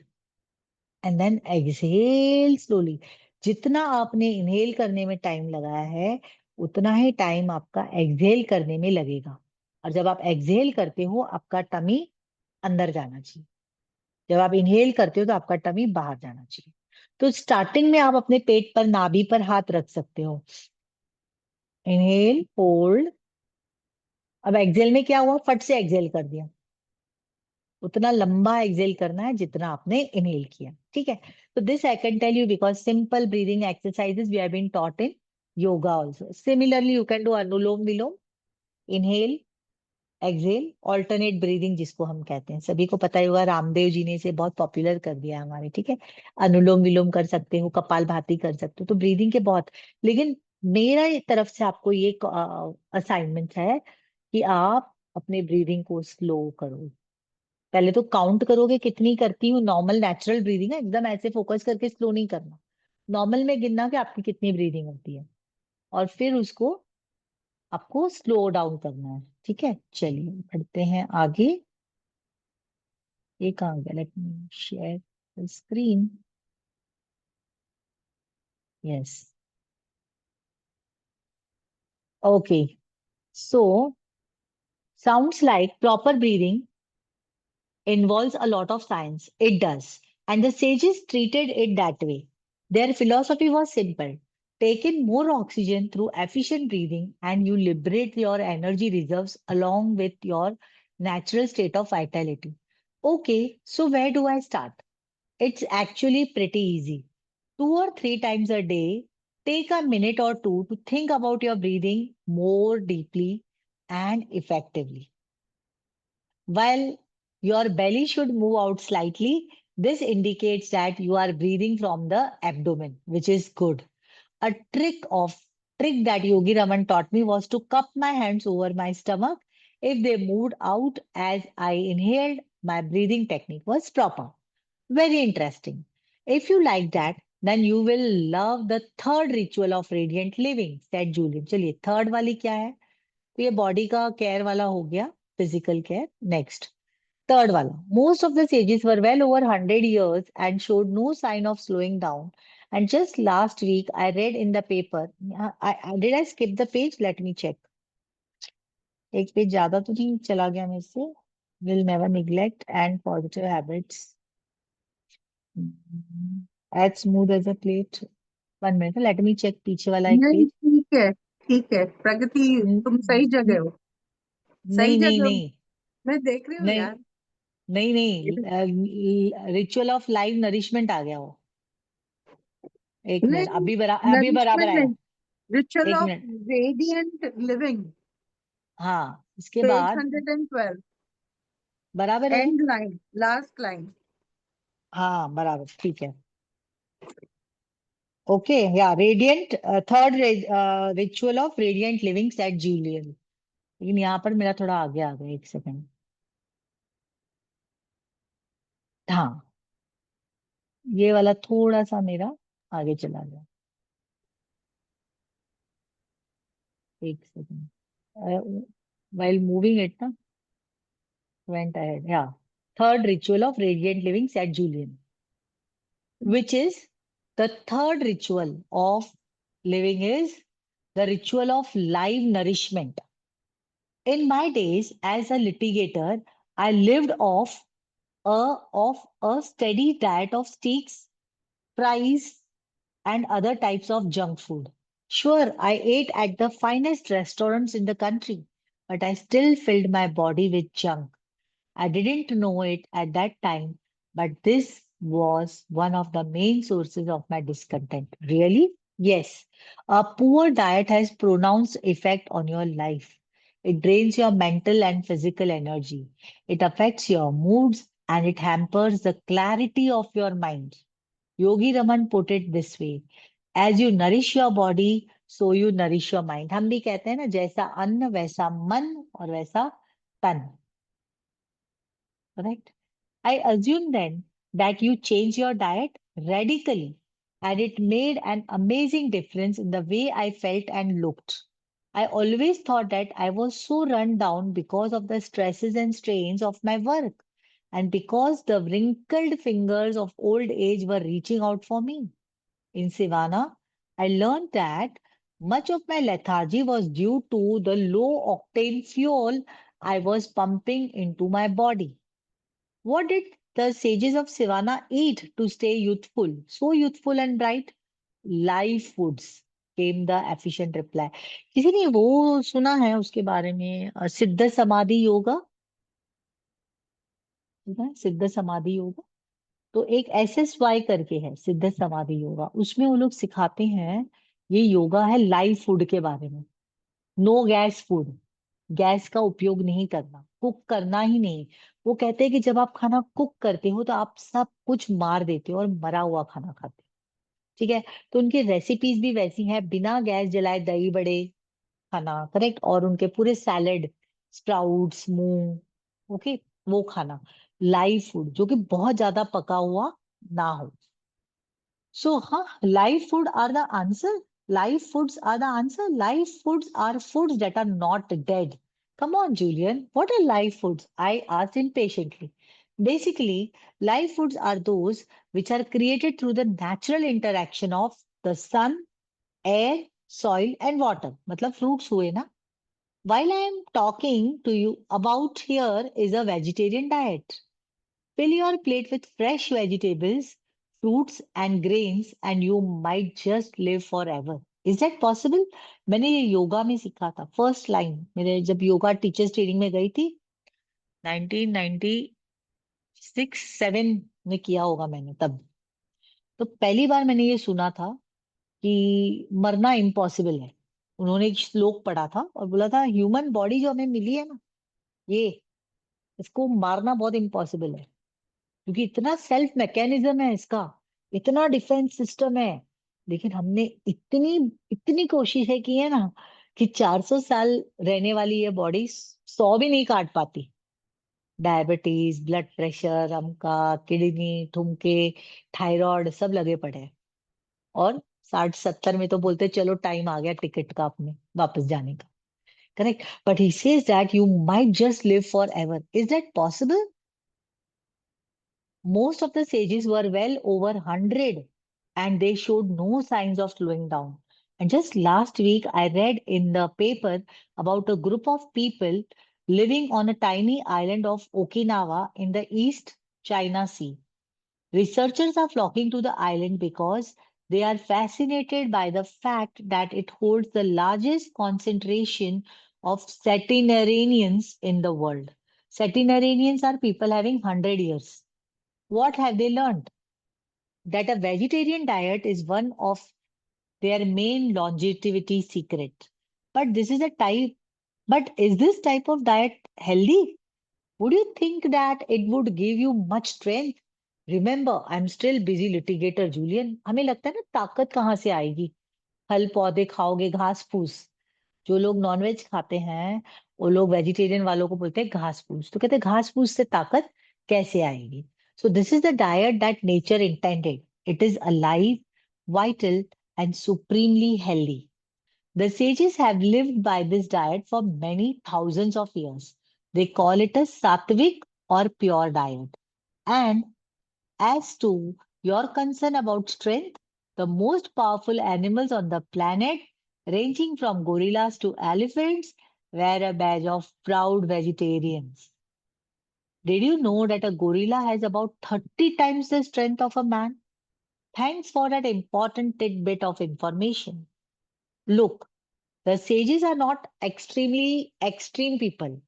and then exhale slowly. जितना आपने inhale करने में time लगाया है उतना ही टाइम आपका एक्सहेल करने में लगेगा। और जब आप एक्सहेल करते हो आपका टमी अंदर जाना चाहिए, जब आप इनहेल करते हो तो आपका टमी बाहर जाना चाहिए। तो स्टार्टिंग में आप अपने पेट पर, नाभि पर हाथ रख सकते हो। Inhale, hold. अब एक्सहेल में क्या हुआ? फट से एक्सहेल कर दिया। उतना लंबा एक्सहेल करना है जितना आपने इनहेल किया। ठीक है। तो this I can tell you because simple breathing exercises we have been taught in yoga also. Similarly you can do anulom vilom, inhale, exhale, alternate breathing जिसको हम कहते हैं। सभी को पता ही होगा, रामदेव जी ने इसे बहुत पॉपुलर कर दिया है हमारे। ठीक है, अनुलोम विलोम कर सकते हो, कपालभाति कर सकते हो, तो ब्रीदिंग के बहुत। लेकिन मेरा तरफ से आपको ये असाइनमेंट है कि आप अपने ब्रीदिंग को स्लो करो। पहले तो काउंट करोगे कितनी करती हूँ, नॉर्मल नेचुरल ब्रीदिंग है, एकदम ऐसे फोकस करके स्लो नहीं करना। नॉर्मल में गिनना कि आपकी कितनी ब्रीदिंग होती है, और फिर उसको आपको स्लो डाउन करना है। ठीक है, चलिए बढ़ते हैं आगे। ये कहाँ गया? Let me share screen. Yes, okay. So sounds like proper breathing involves a lot of science. It does. And the sages treated it that way. Their philosophy was simple: take in more oxygen through efficient breathing, and you liberate your energy reserves along with your natural state of vitality. Okay, so where do I start? It's actually pretty easy. 2 or 3 times a day, take a minute or two to think about your breathing more deeply and effectively. While your belly should move out slightly, this indicates that you are breathing from the abdomen, which is good. A trick that Yogi Raman taught me was to cup my hands over my stomach. If they moved out as I inhaled, my breathing technique was proper. Very interesting. If you like that, Then you will love the third ritual of radiant living, said Julian. चलिए third वाली क्या है? तो ये body का care वाला हो गया, फिजिकल केयर. नेक्स्ट third वाला. Most of the sages were well over 100 years and showed no sign of slowing down. And just last week, I read in the paper. Did I skip the page? Let me check. एक page ज्यादा तो नहीं चला गया मेरे से. Will never neglect and positive habits. As smooth as a plate. 1 minute. Let me check पीछे वाला एक नहीं, पेज. ठीक है, ठीक है प्रगति, तुम सही जगह हो, सही नहीं नहीं जगह हो। नहीं मैं देख रही हूँ नहीं यार। नहीं नहीं. रिचुअल ऑफ लाइव नरिशमेंट आ गया वो. एक मिनट. नहीं, अभी बराबर नरिशमेंट आया. नहीं, रिचुअल एक ऑफ मिनट. रेडियंट लिविंग, हाँ इसके पेज बाद 112, बराबर है क्या? And line, last line. हाँ बराबर ठीक है. ओके या radiant. Third ritual of radiant living said Julian. लेकिन यहाँ पर मेरा थोड़ा आगे आ गया. एक सेकंड. हाँ ये वाला थोड़ा सा मेरा आगे चला गया. एक सेकंड. while moving it ना went ahead. Yeah. Third ritual of radiant living said Julian, which is the third ritual of living is the ritual of live nourishment. In my days as a litigator, I lived off a steady diet of steaks, fries, and other types of junk food. Sure, I ate at the finest restaurants in the country, but I still filled my body with junk. I didn't know it at that time, but this was one of the main sources of my discontent. Really? Yes. A poor diet has pronounced effect on your life. It drains your mental and physical energy. It affects your moods and it hampers the clarity of your mind. Yogi Raman put it this way: as you nourish your body, so you nourish your mind. हम भी कहते हैं ना, जैसा अन्न वैसा मन और वैसा तन. Correct? I assume then that you changed your diet radically, and it made an amazing difference in the way I felt and looked. I always thought that I was so run down because of the stresses and strains of my work, and because the wrinkled fingers of old age were reaching out for me. In Sivana, I learned that much of my lethargy was due to the low octane fuel I was pumping into my body. What did the sages of Sivana eat to stay youthful, so youthful and bright? Live foods, came the efficient reply. किसी ने वो सुना है उसके बारे में, सिद्ध समाधि योगा? सुना है सिद्ध समाधि योगा? तो एक SSY करके है सिद्ध समाधि योगा. उसमें वो लोग सिखाते हैं. ये योगा है लाइव फूड के बारे में. No gas food. गैस का उपयोग नहीं करना, कुक करना ही नहीं. वो कहते हैं कि जब आप खाना कुक करते हो तो आप सब कुछ मार देते हो और मरा हुआ खाना खाते हो. ठीक है. तो उनकी रेसिपीज भी वैसी हैं, बिना गैस जलाए दही बड़े खाना. करेक्ट. और उनके पूरे सैलेड, स्प्राउट्स, मूंग. ओके. वो खाना. लाइव फूड जो कि बहुत ज्यादा पका हुआ ना हो. So, live food are the answer. Live foods are the answer. Live foods are foods that are not dead. Come on, Julian. What are live foods? I asked impatiently. Basically, live foods are those which are created through the natural interaction of the sun, air, soil, and water. मतलब fruits हुए ना. While I am talking to you about here is a vegetarian diet. Fill your plate with fresh vegetables, fruits, and grains, and you might just live forever. Is that possible? मैंने ये योगा में सीखा था. First line मेरे जब yoga teachers training में गई थी 1996-7 में किया होगा मैंने तब. तो पहली बार मैंने ये सुना था कि मरना इम्पॉसिबल है. उन्होंने एक श्लोक पढ़ा था और बोला था ह्यूमन बॉडी जो हमें मिली है ना, ये इसको मारना बहुत इम्पॉसिबल है. क्योंकि इतना सेल्फ मैकेनिज्म है इसका, इतना डिफेंस सिस्टम है. लेकिन हमने इतनी इतनी कोशिशें की है ना कि 400 साल रहने वाली ये बॉडी 100 भी नहीं काट पाती. डायबिटीज, ब्लड प्रेशर, अमका, किडनी, ठुमके, थायराइड सब लगे पड़े हैं. और 60-70 में तो बोलते चलो टाइम आ गया टिकट का अपने वापस जाने का. Correct. But he says that you might just live forever. Is that possible? Most of the sages were well over 100 and they showed no signs of slowing down. And just last week, I read in the paper about a group of people living on a tiny island of Okinawa in the East China Sea. Researchers are flocking to the island because they are fascinated by the fact that it holds the largest concentration of centenarians in the world. Centenarians are people having 100 years. What have they learned? That a vegetarian diet is one of their main longevity secret. But this is a type, but is this type of diet healthy? Would you think that it would give you much strength? Remember, I'm still busy litigator, Julian. हमें लगता है ना ताकत कहाँ से आएगी? फल पौधे खाओगे, घास फूस. जो लोग नॉनवेज खाते हैं वो लोग वेजिटेरियन वालों को बोलते हैं घास फूस. तो कहते हैं घास फूस से ताकत कैसे आएगी? सो this is the diet that nature intended. It is alive, vital and supremely healthy. The sages have lived by this diet for many thousands of years. They call it a sattvic or pure diet. And as to your concern about strength, the most powerful animals on the planet, ranging from gorillas to elephants, wear a badge of proud vegetarians. Did you know that a gorilla has about 30 times the strength of a man? Thanks for that important tidbit of information. Look, the sages are not extremely extreme people.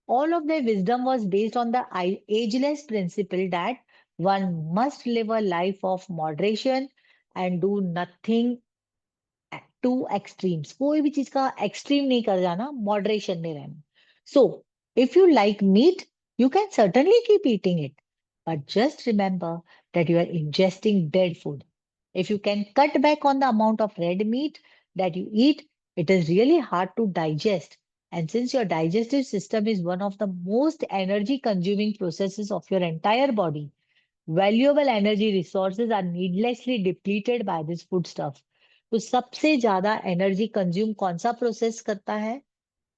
All of their wisdom was based on the ageless principle that one must live a life of moderation and do nothing two extremes. कोई भी चीज का extreme नहीं कर जाना, moderation में रहना. So if you like meat, you can certainly keep eating it, but just remember that you are ingesting dead food. If you can cut back on the amount of red meat that you eat, it is really hard to digest. And since your digestive system is one of the most energy consuming processes of your entire body, valuable energy resources are needlessly depleted by this food stuff. तो सबसे ज्यादा energy consume कौन सा process करता है?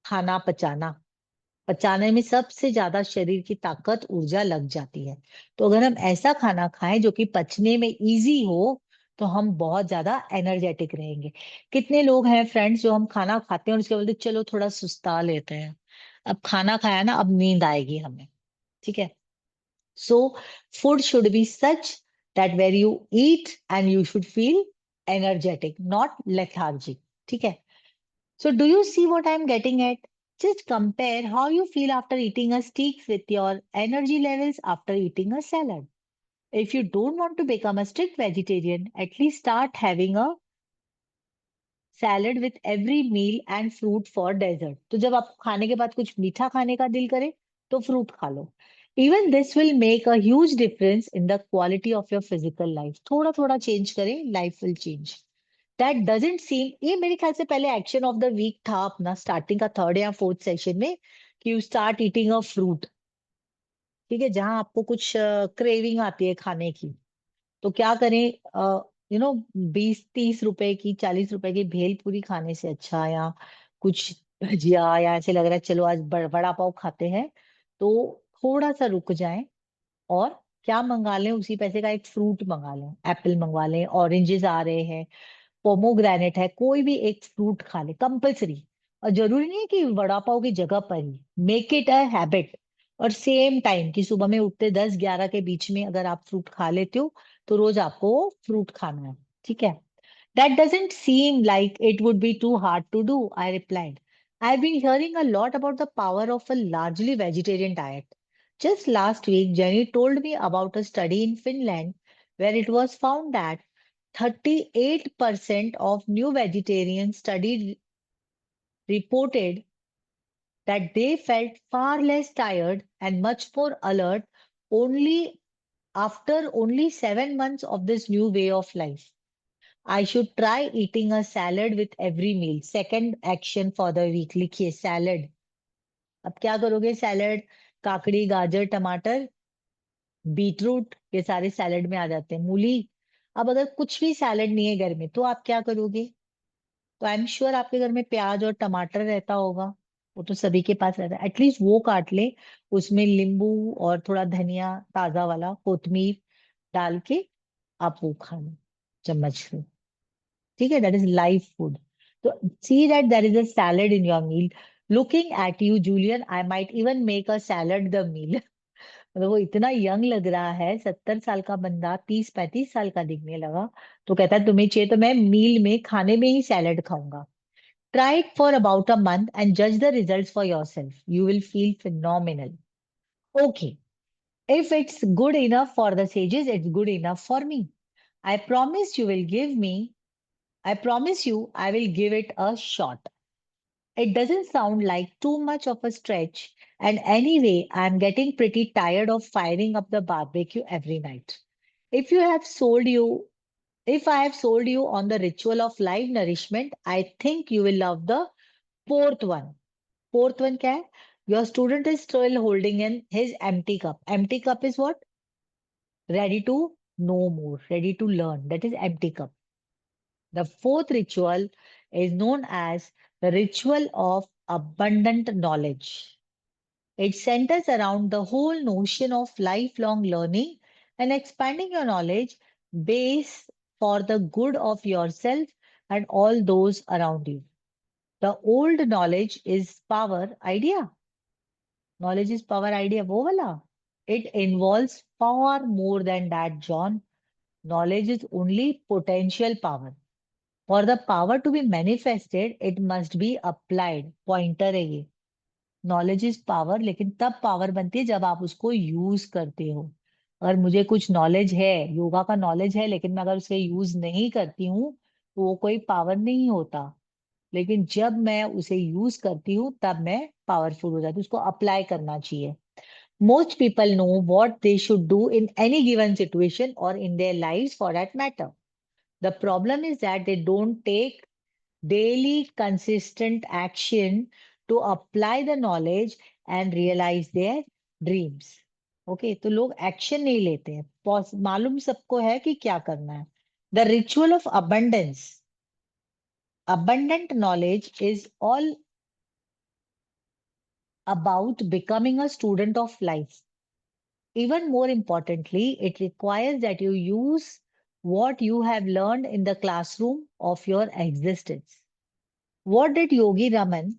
खाना पचाना. पचाने में सबसे ज्यादा शरीर की ताकत ऊर्जा लग जाती है. तो अगर हम ऐसा खाना खाएं जो कि पचने में इजी हो, तो हम बहुत ज्यादा एनर्जेटिक रहेंगे. कितने लोग हैं फ्रेंड्स जो हम खाना खाते हैं और उसके बोलते चलो थोड़ा सुस्ता लेते हैं, अब खाना खाया ना, अब नींद आएगी हमें. ठीक है. So, food should be such that where you eat and you should feel energetic, not lethargic. ठीक है. So, do you see what I'm getting at? Just compare how you feel after eating a steak with your energy levels after eating a salad. If you don't want to become a strict vegetarian, at least start having a salad with every meal and fruit for dessert. तो जब आप खाने के बाद कुछ मीठा खाने का दिल करे तो फ्रूट खा लो. Even this will make a huge difference in the quality of your physical life. थोड़ा थोड़ा चेंज करें, life will change. That doesn't seem, ये मेरे ख्याल से पहले एक्शन ऑफ द वीक था अपना स्टार्टिंग का 3rd या 4th सेशन में, कि you start eating a fruit. ठीक है. जहां आपको कुछ क्रेविंग आती है खाने की, तो क्या करें? यू नो 20-30 रुपए की, 40 रुपए की भेल पूरी खाने से अच्छा, या कुछ भजिया, या ऐसे लग रहा है चलो आज वड़ा पाव खाते हैं, तो थोड़ा सा रुक जाएं और क्या मंगा लें? उसी पैसे का एक फ्रूट मंगा लें. एप्पल मंगवा लें, ऑरेंजेस आ रहे हैं, पोमोग्रेनेट है, कोई भी एक फ्रूट खा ले कंपल्सरी. और जरूरी नहीं है कि वड़ा पाव की जगह पर ही. Make it a habit. और सेम टाइम कि सुबह में उठते 10-11 के बीच में अगर आप फ्रूट खा लेते हो, तो रोज आपको फ्रूट खाना है. ठीक है. That doesn't seem like it would be too hard to do, I replied. I've been hearing a lot about the power of a largely vegetarian diet. Just last week, Jenny told me about a study in Finland where it was found that 38% of new vegetarians studied reported that they felt far less tired and much more alert only after only 7 months of this new way of life. I should try eating a salad with every meal. Second action for the week. लिखिए salad. अब क्या करोगे? Salad, काकड़ी, गाजर, टमाटर, beetroot, ये सारे salad में आ जाते हैं. मूली, अब अगर कुछ भी सैलेड नहीं है घर में तो आप क्या करोगे? तो आई एम श्योर आपके घर में प्याज और टमाटर रहता होगा, वो तो सभी के पास रहता है, एटलीस्ट वो काट ले, उसमें नींबू और थोड़ा धनिया ताजा वाला कोथमीर डाल के आप वो खा लो चम्मच से। ठीक है, दैट इज लाइव फूड। तो see that there is a salad in your meal. Looking at you Julian, I might even make a salad the meal. मतलब वो इतना यंग लग रहा है, 70 साल का बंदा 30-35 साल का दिखने लगा। तो कहता है तुम्हें चाहिए तो मैं मील में खाने में ही सैलेड खाऊंगा। Try it for about a month and judge the results for yourself. You will feel phenomenal. Okay. If it's good enough for the sages, it's good enough for me. I promise you will give me, I promise you I will give it a shot. It doesn't sound like too much of a stretch. And anyway, I'm getting pretty tired of firing up the barbecue every night. If you have sold you, if I have sold you on the ritual of live nourishment, I think you will love the fourth one. Fourth one क्या है? Your student is still holding in his empty cup. Empty cup is what? Ready to know more, ready to learn. That is empty cup. The fourth ritual is known as the ritual of abundant knowledge. It centers around the whole notion of lifelong learning and expanding your knowledge base for the good of yourself and all those around you. The old knowledge is power idea. Knowledge is power idea, वो वाला. It involves far more than that, John. Knowledge is only potential power. For the power to be manifested, it must be applied. Pointer है ये. Knowledge is power, लेकिन तब power बनती है जब आप उसको यूज करते हो. अगर मुझे कुछ नॉलेज है, योगा का नॉलेज है, लेकिन मैं अगर उसे यूज नहीं करती हूँ तो वो कोई पावर नहीं होता. लेकिन जब मैं उसे यूज करती हूँ तब मैं पावरफुल हो जाती हूँ. उसको अप्लाई करना चाहिए. Most people know what they should do in any given situation or in their lives for that matter. The problem is that they don't take daily consistent action to apply the knowledge and realize their dreams. Okay, तो लोग action नहीं लेते हैं. मालूम सबको है कि क्या करना है. The ritual of abundance. Abundant knowledge is all about becoming a student of life. Even more importantly, it requires that you use what you have learned in the classroom of your existence. What did Yogi Raman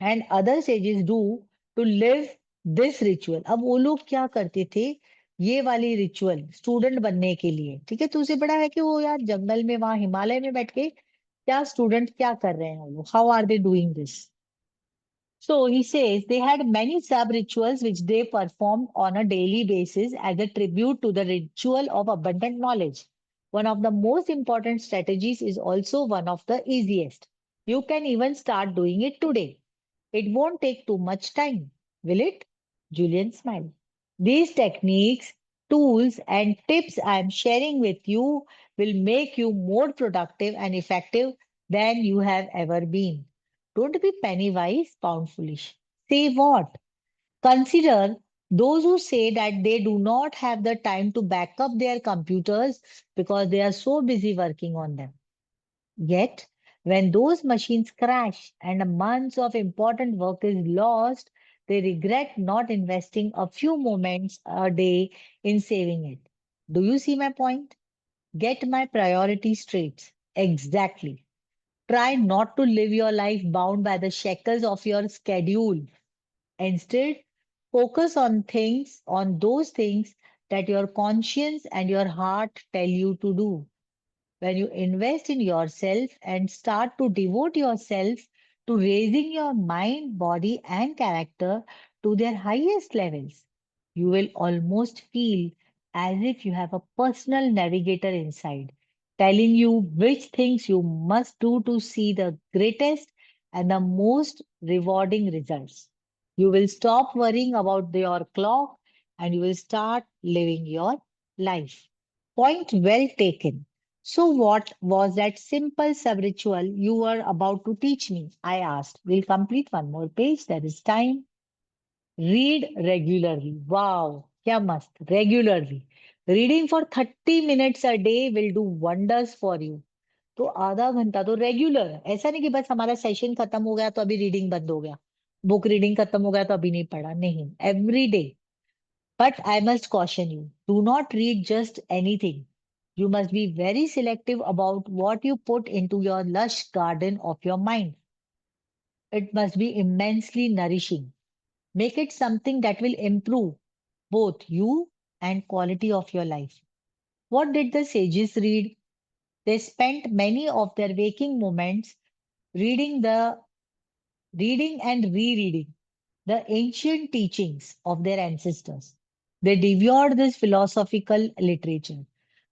and other sages do to live this ritual? अब वो लोग क्या करते थे ये वाली ritual student बनने के लिए? ठीक है, तो उसे बड़ा है कि वो यार जंगल में वहां हिमालय में बैठ के क्या स्टूडेंट क्या कर रहे हैं वो लोग, how are they doing this? So he says they had many sub rituals which they performed on a daily basis as a tribute to the ritual of abundant knowledge. One of the most important strategies is also one of the easiest. You can even start doing it today. It won't take too much time, will it? Julian smiled. These techniques, tools, and tips I am sharing with you will make you more productive and effective than you have ever been. Don't be penny wise, pound foolish. Say what? Consider those who say that they do not have the time to back up their computers because they are so busy working on them. Yet, when those machines crash and months of important work is lost, they regret not investing a few moments a day in saving it. Do you see my point? Get my priorities straight. Exactly. Try not to live your life bound by the shackles of your schedule. Instead, focus on those things that your conscience and your heart tell you to do. When you invest in yourself and start to devote yourself to raising your mind, body, and character to their highest levels, you will almost feel as if you have a personal navigator inside, telling you which things you must do to see the greatest and the most rewarding results. You will stop worrying about your clock and you will start living your life. Point well taken. So, what was that simple sub ritual you were about to teach me? I asked. We'll complete one more page. There is time. Read regularly. Wow, क्या मस्त. Regularly. Reading for 30 minutes a day will do wonders for you. तो आधा घंटा तो regular, ऐसा नहीं कि बस हमारा सेशन खत्म हो गया तो अभी रीडिंग बंद हो गया, बुक रीडिंग खत्म हो गया तो अभी नहीं पढ़ा, नहीं, every day. But I must caution you, do not read just anything. You must be very selective about what you put into your lush garden of your mind. It must be immensely nourishing. Make it something that will improve both you and quality of your life. What did the sages read? They spent many of their waking moments reading the reading and rereading the ancient teachings of their ancestors. They devoured this philosophical literature.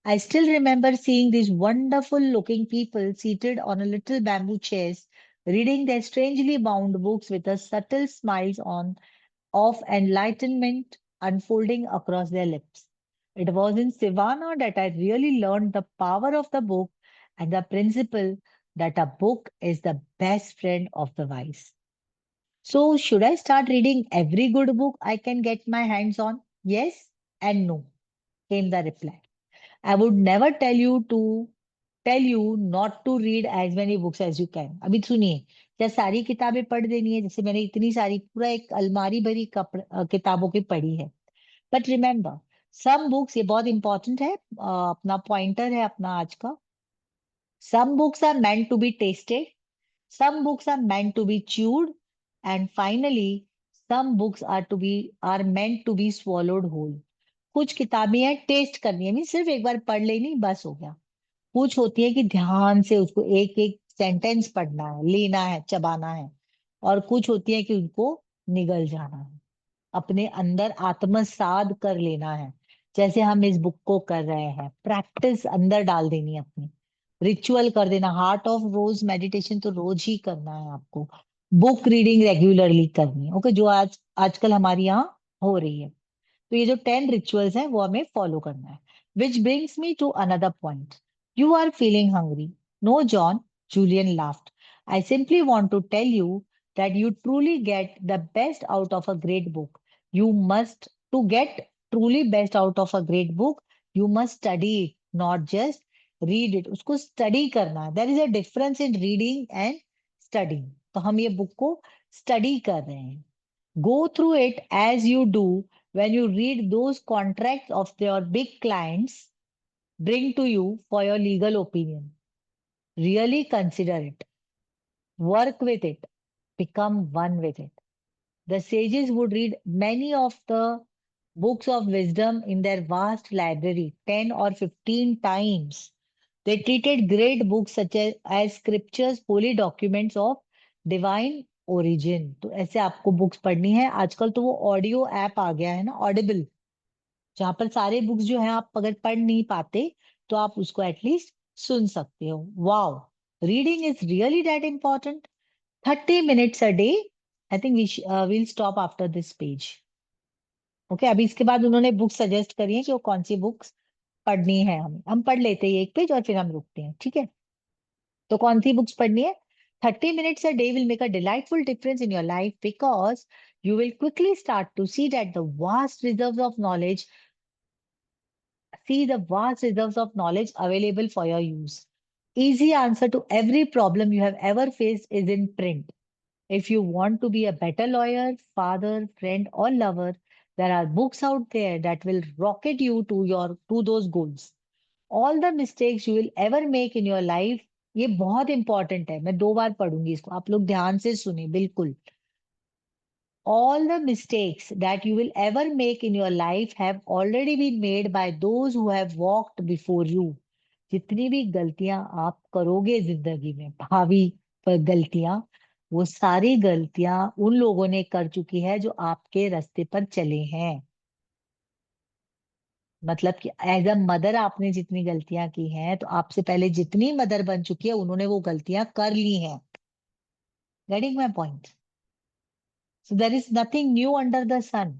I still remember seeing these wonderful looking people seated on a little bamboo chairs, reading their strangely bound books with a subtle smiles on of enlightenment unfolding across their lips. It was in Savannah that I really learned the power of the book and the principle that a book is the best friend of the wise. So, should I start reading every good book I can get my hands on? Yes and no, came the reply. I would never tell you not to read as many books as you can. अभी सुनिए, क्या सारी किताबें पढ़ देनी है? जैसे मैंने इतनी सारी, पूरा एक अलमारी भरी किताबों की पढ़ी है. बट रिमेम्बर, सम बुक्स, ये बहुत इंपॉर्टेंट है, अपना पॉइंटर है अपना आज का. Some books are meant to be tasted. Some books are meant to be chewed, and finally, some books are meant to be swallowed whole. कुछ किताबें हैं टेस्ट करनी है, मीन सिर्फ एक बार पढ़ लेनी बस हो गया. कुछ होती है कि ध्यान से उसको एक एक सेंटेंस पढ़ना है, लेना है, चबाना है. और कुछ होती है कि उनको निगल जाना है, अपने अंदर आत्मसात कर लेना है. जैसे हम इस बुक को कर रहे हैं, प्रैक्टिस अंदर डाल देनी है अपनी, रिचुअल कर देना. हार्ट ऑफ रोज मेडिटेशन तो रोज ही करना है आपको. बुक रीडिंग रेगुलरली करनी है, ओके, जो आजकल हमारी यहाँ हो रही है. तो ये जो 10 रिचुअल्स हैं वो हमें फॉलो करना है. Which brings me to another point. You are feeling hungry? No John, Julian laughed. I simply want to tell you that you truly get the best out of a great book. You must, to get truly best out of a great book, you must study it, not just read it. उसको study करना है. There is a difference in reading and studying. तो हम ये book को study कर रहे हैं. Go through it as you do when you read those contracts of your big clients bring to you for your legal opinion. Really consider it. Work with it. Become one with it. The sages would read many of the books of wisdom in their vast library 10 or 15 times. They treated great books such as scriptures, holy documents of divine origin. तो ऐसे आपको books पढ़नी है. आजकल तो वो audio app आ गया है ना, ऑडिबल, जहां पर सारे बुक्स जो है आप अगर पढ़ नहीं पाते तो आप उसको एटलीस्ट सुन सकते हो. Wow, reading is really that important. 30 minutes a day. I think we'll stop after this page. Okay, अभी इसके बाद उन्होंने बुक सजेस्ट करी है कि वो कौन सी बुक्स पढ़नी है. हम पढ़ लेते हैं एक पेज और फिर हम रुकते हैं, ठीक है? तो कौन सी बुक्स पढ़नी है? 30 minutes a day will make a delightful difference in your life because you will quickly start to see the vast reserves of knowledge available for your use. Easy answer to every problem you have ever faced is in print. If you want to be a better lawyer, father, friend, or lover, there are books out there that will rocket you to those goals. All the mistakes you will ever make in your life, ये बहुत important है. मैं 2 बार पढ़ूंगी इसको, आप लोग ध्यान से सुने बिल्कुल. All the mistakes that you will ever make in your life have already been made by those who have walked before you. जितनी भी गलतियां आप करोगे जिंदगी में, भावी पर गलतियां, वो सारी गलतियां उन लोगों ने कर चुकी है जो आपके रास्ते पर चले हैं. मतलब कि एज अ मदर आपने जितनी गलतियां की हैं, तो आपसे पहले जितनी मदर बन चुकी है उन्होंने वो गलतियां कर ली हैं. Getting my point? So there is nothing new under the sun.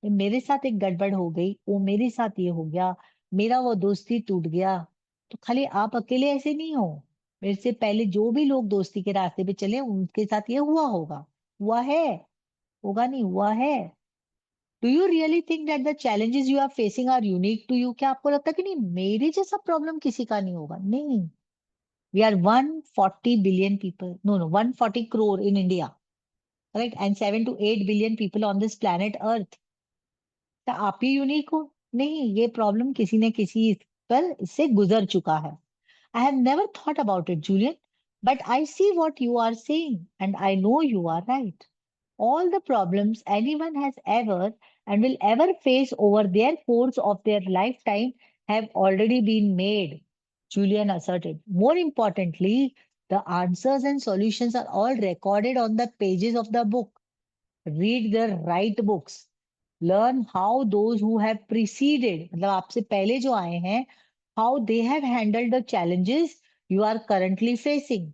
मेरे साथ एक गड़बड़ हो गई, वो मेरे साथ ये हो गया, मेरा वो दोस्ती टूट गया, तो खाली आप अकेले ऐसे नहीं हो. मेरे से पहले जो भी लोग दोस्ती के रास्ते पे चले उनके साथ ये हुआ होगा, हुआ है, होगा नहीं, हुआ है. Do you really think that the challenges you are facing are unique to you? क्या आपको लगता है कि नहीं मेरे जैसा प्रॉब्लम किसी का नहीं होगा? नहीं. We are 140 billion people. No, no, 140 crore in India. Right? And 7 to 8 billion people on this planet Earth. तो आप ही यूनिक हो? नहीं, ये प्रॉब्लम किसी ने किसी पर इससे गुजर चुका है. I have never thought about it, Julian, but I see what you are saying, and I know you are right. All the problems anyone has ever and will ever face over their course of their lifetime have already been made, Julian asserted. More importantly, the answers and solutions are all recorded on the pages of the book. Read the right books. Learn how those who have preceded, मतलब आपसे पहले जो आए हैं, how they have handled the challenges you are currently facing.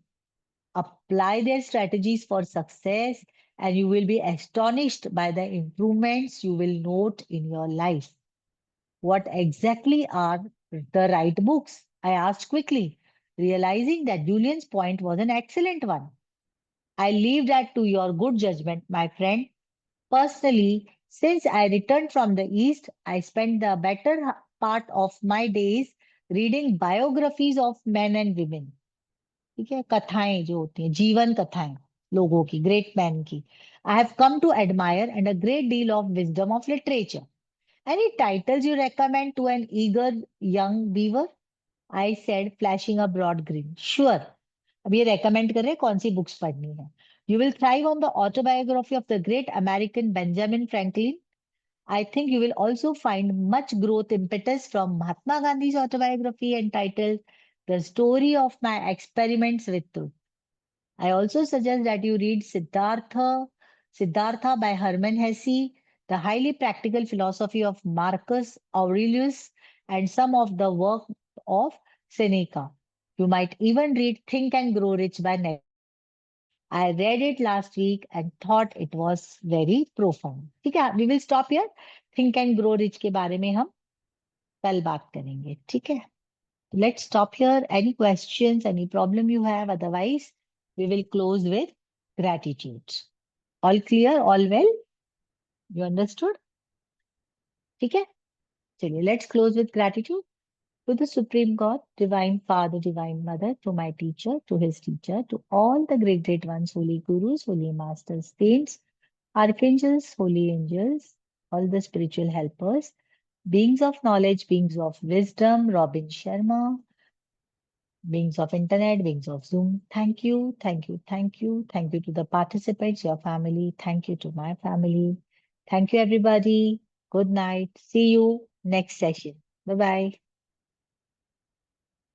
Apply their strategies for success, and you will be astonished by the improvements you will note in your life. What exactly are the right books? I asked quickly, realizing that Julian's point was an excellent one. I leave that to your good judgment, my friend. Personally, since I returned from the East, I spent the better part of my days reading biographies of men and women. ठीक है, कथाएं जो होती हैं, जीवन कथाएं लोगों की, ग्रेट मैन की. I have come to admire and a great deal of wisdom of literature. Any titles you recommend to an eager young beaver? I said, flashing a broad grin. Sure. अब ये recommend कर रहे हैं कौन सी books पढ़नी है. You will thrive on the autobiography of the great American Benjamin Franklin. I think you will also find much growth impetus from Mahatma Gandhi's autobiography entitled The Story of My Experiments with Truth. I also suggest that you read Siddhartha by Hermann Hesse, the highly practical philosophy of Marcus Aurelius, and some of the work of Seneca. You might even read Think and Grow Rich by Napoleon. I read it last week and thought it was very profound. ठीक है, we will stop here. Think and Grow Rich के बारे में हम कल बात करेंगे. ठीक है. Let's stop here. Any questions, any problem you have? Otherwise, we will close with gratitude. All clear? All well? You understood? ठीक है. चलिए, let's close with gratitude. To the Supreme God, Divine Father, Divine Mother, to my teacher, to his teacher, to all the great, great ones, holy gurus, holy masters, saints, archangels, holy angels, all the spiritual helpers, beings of knowledge, beings of wisdom, Robin Sharma, beings of internet, beings of Zoom. Thank you, thank you, thank you. Thank you to the participants, your family. Thank you to my family. Thank you, everybody. Good night. See you next session. Bye-bye.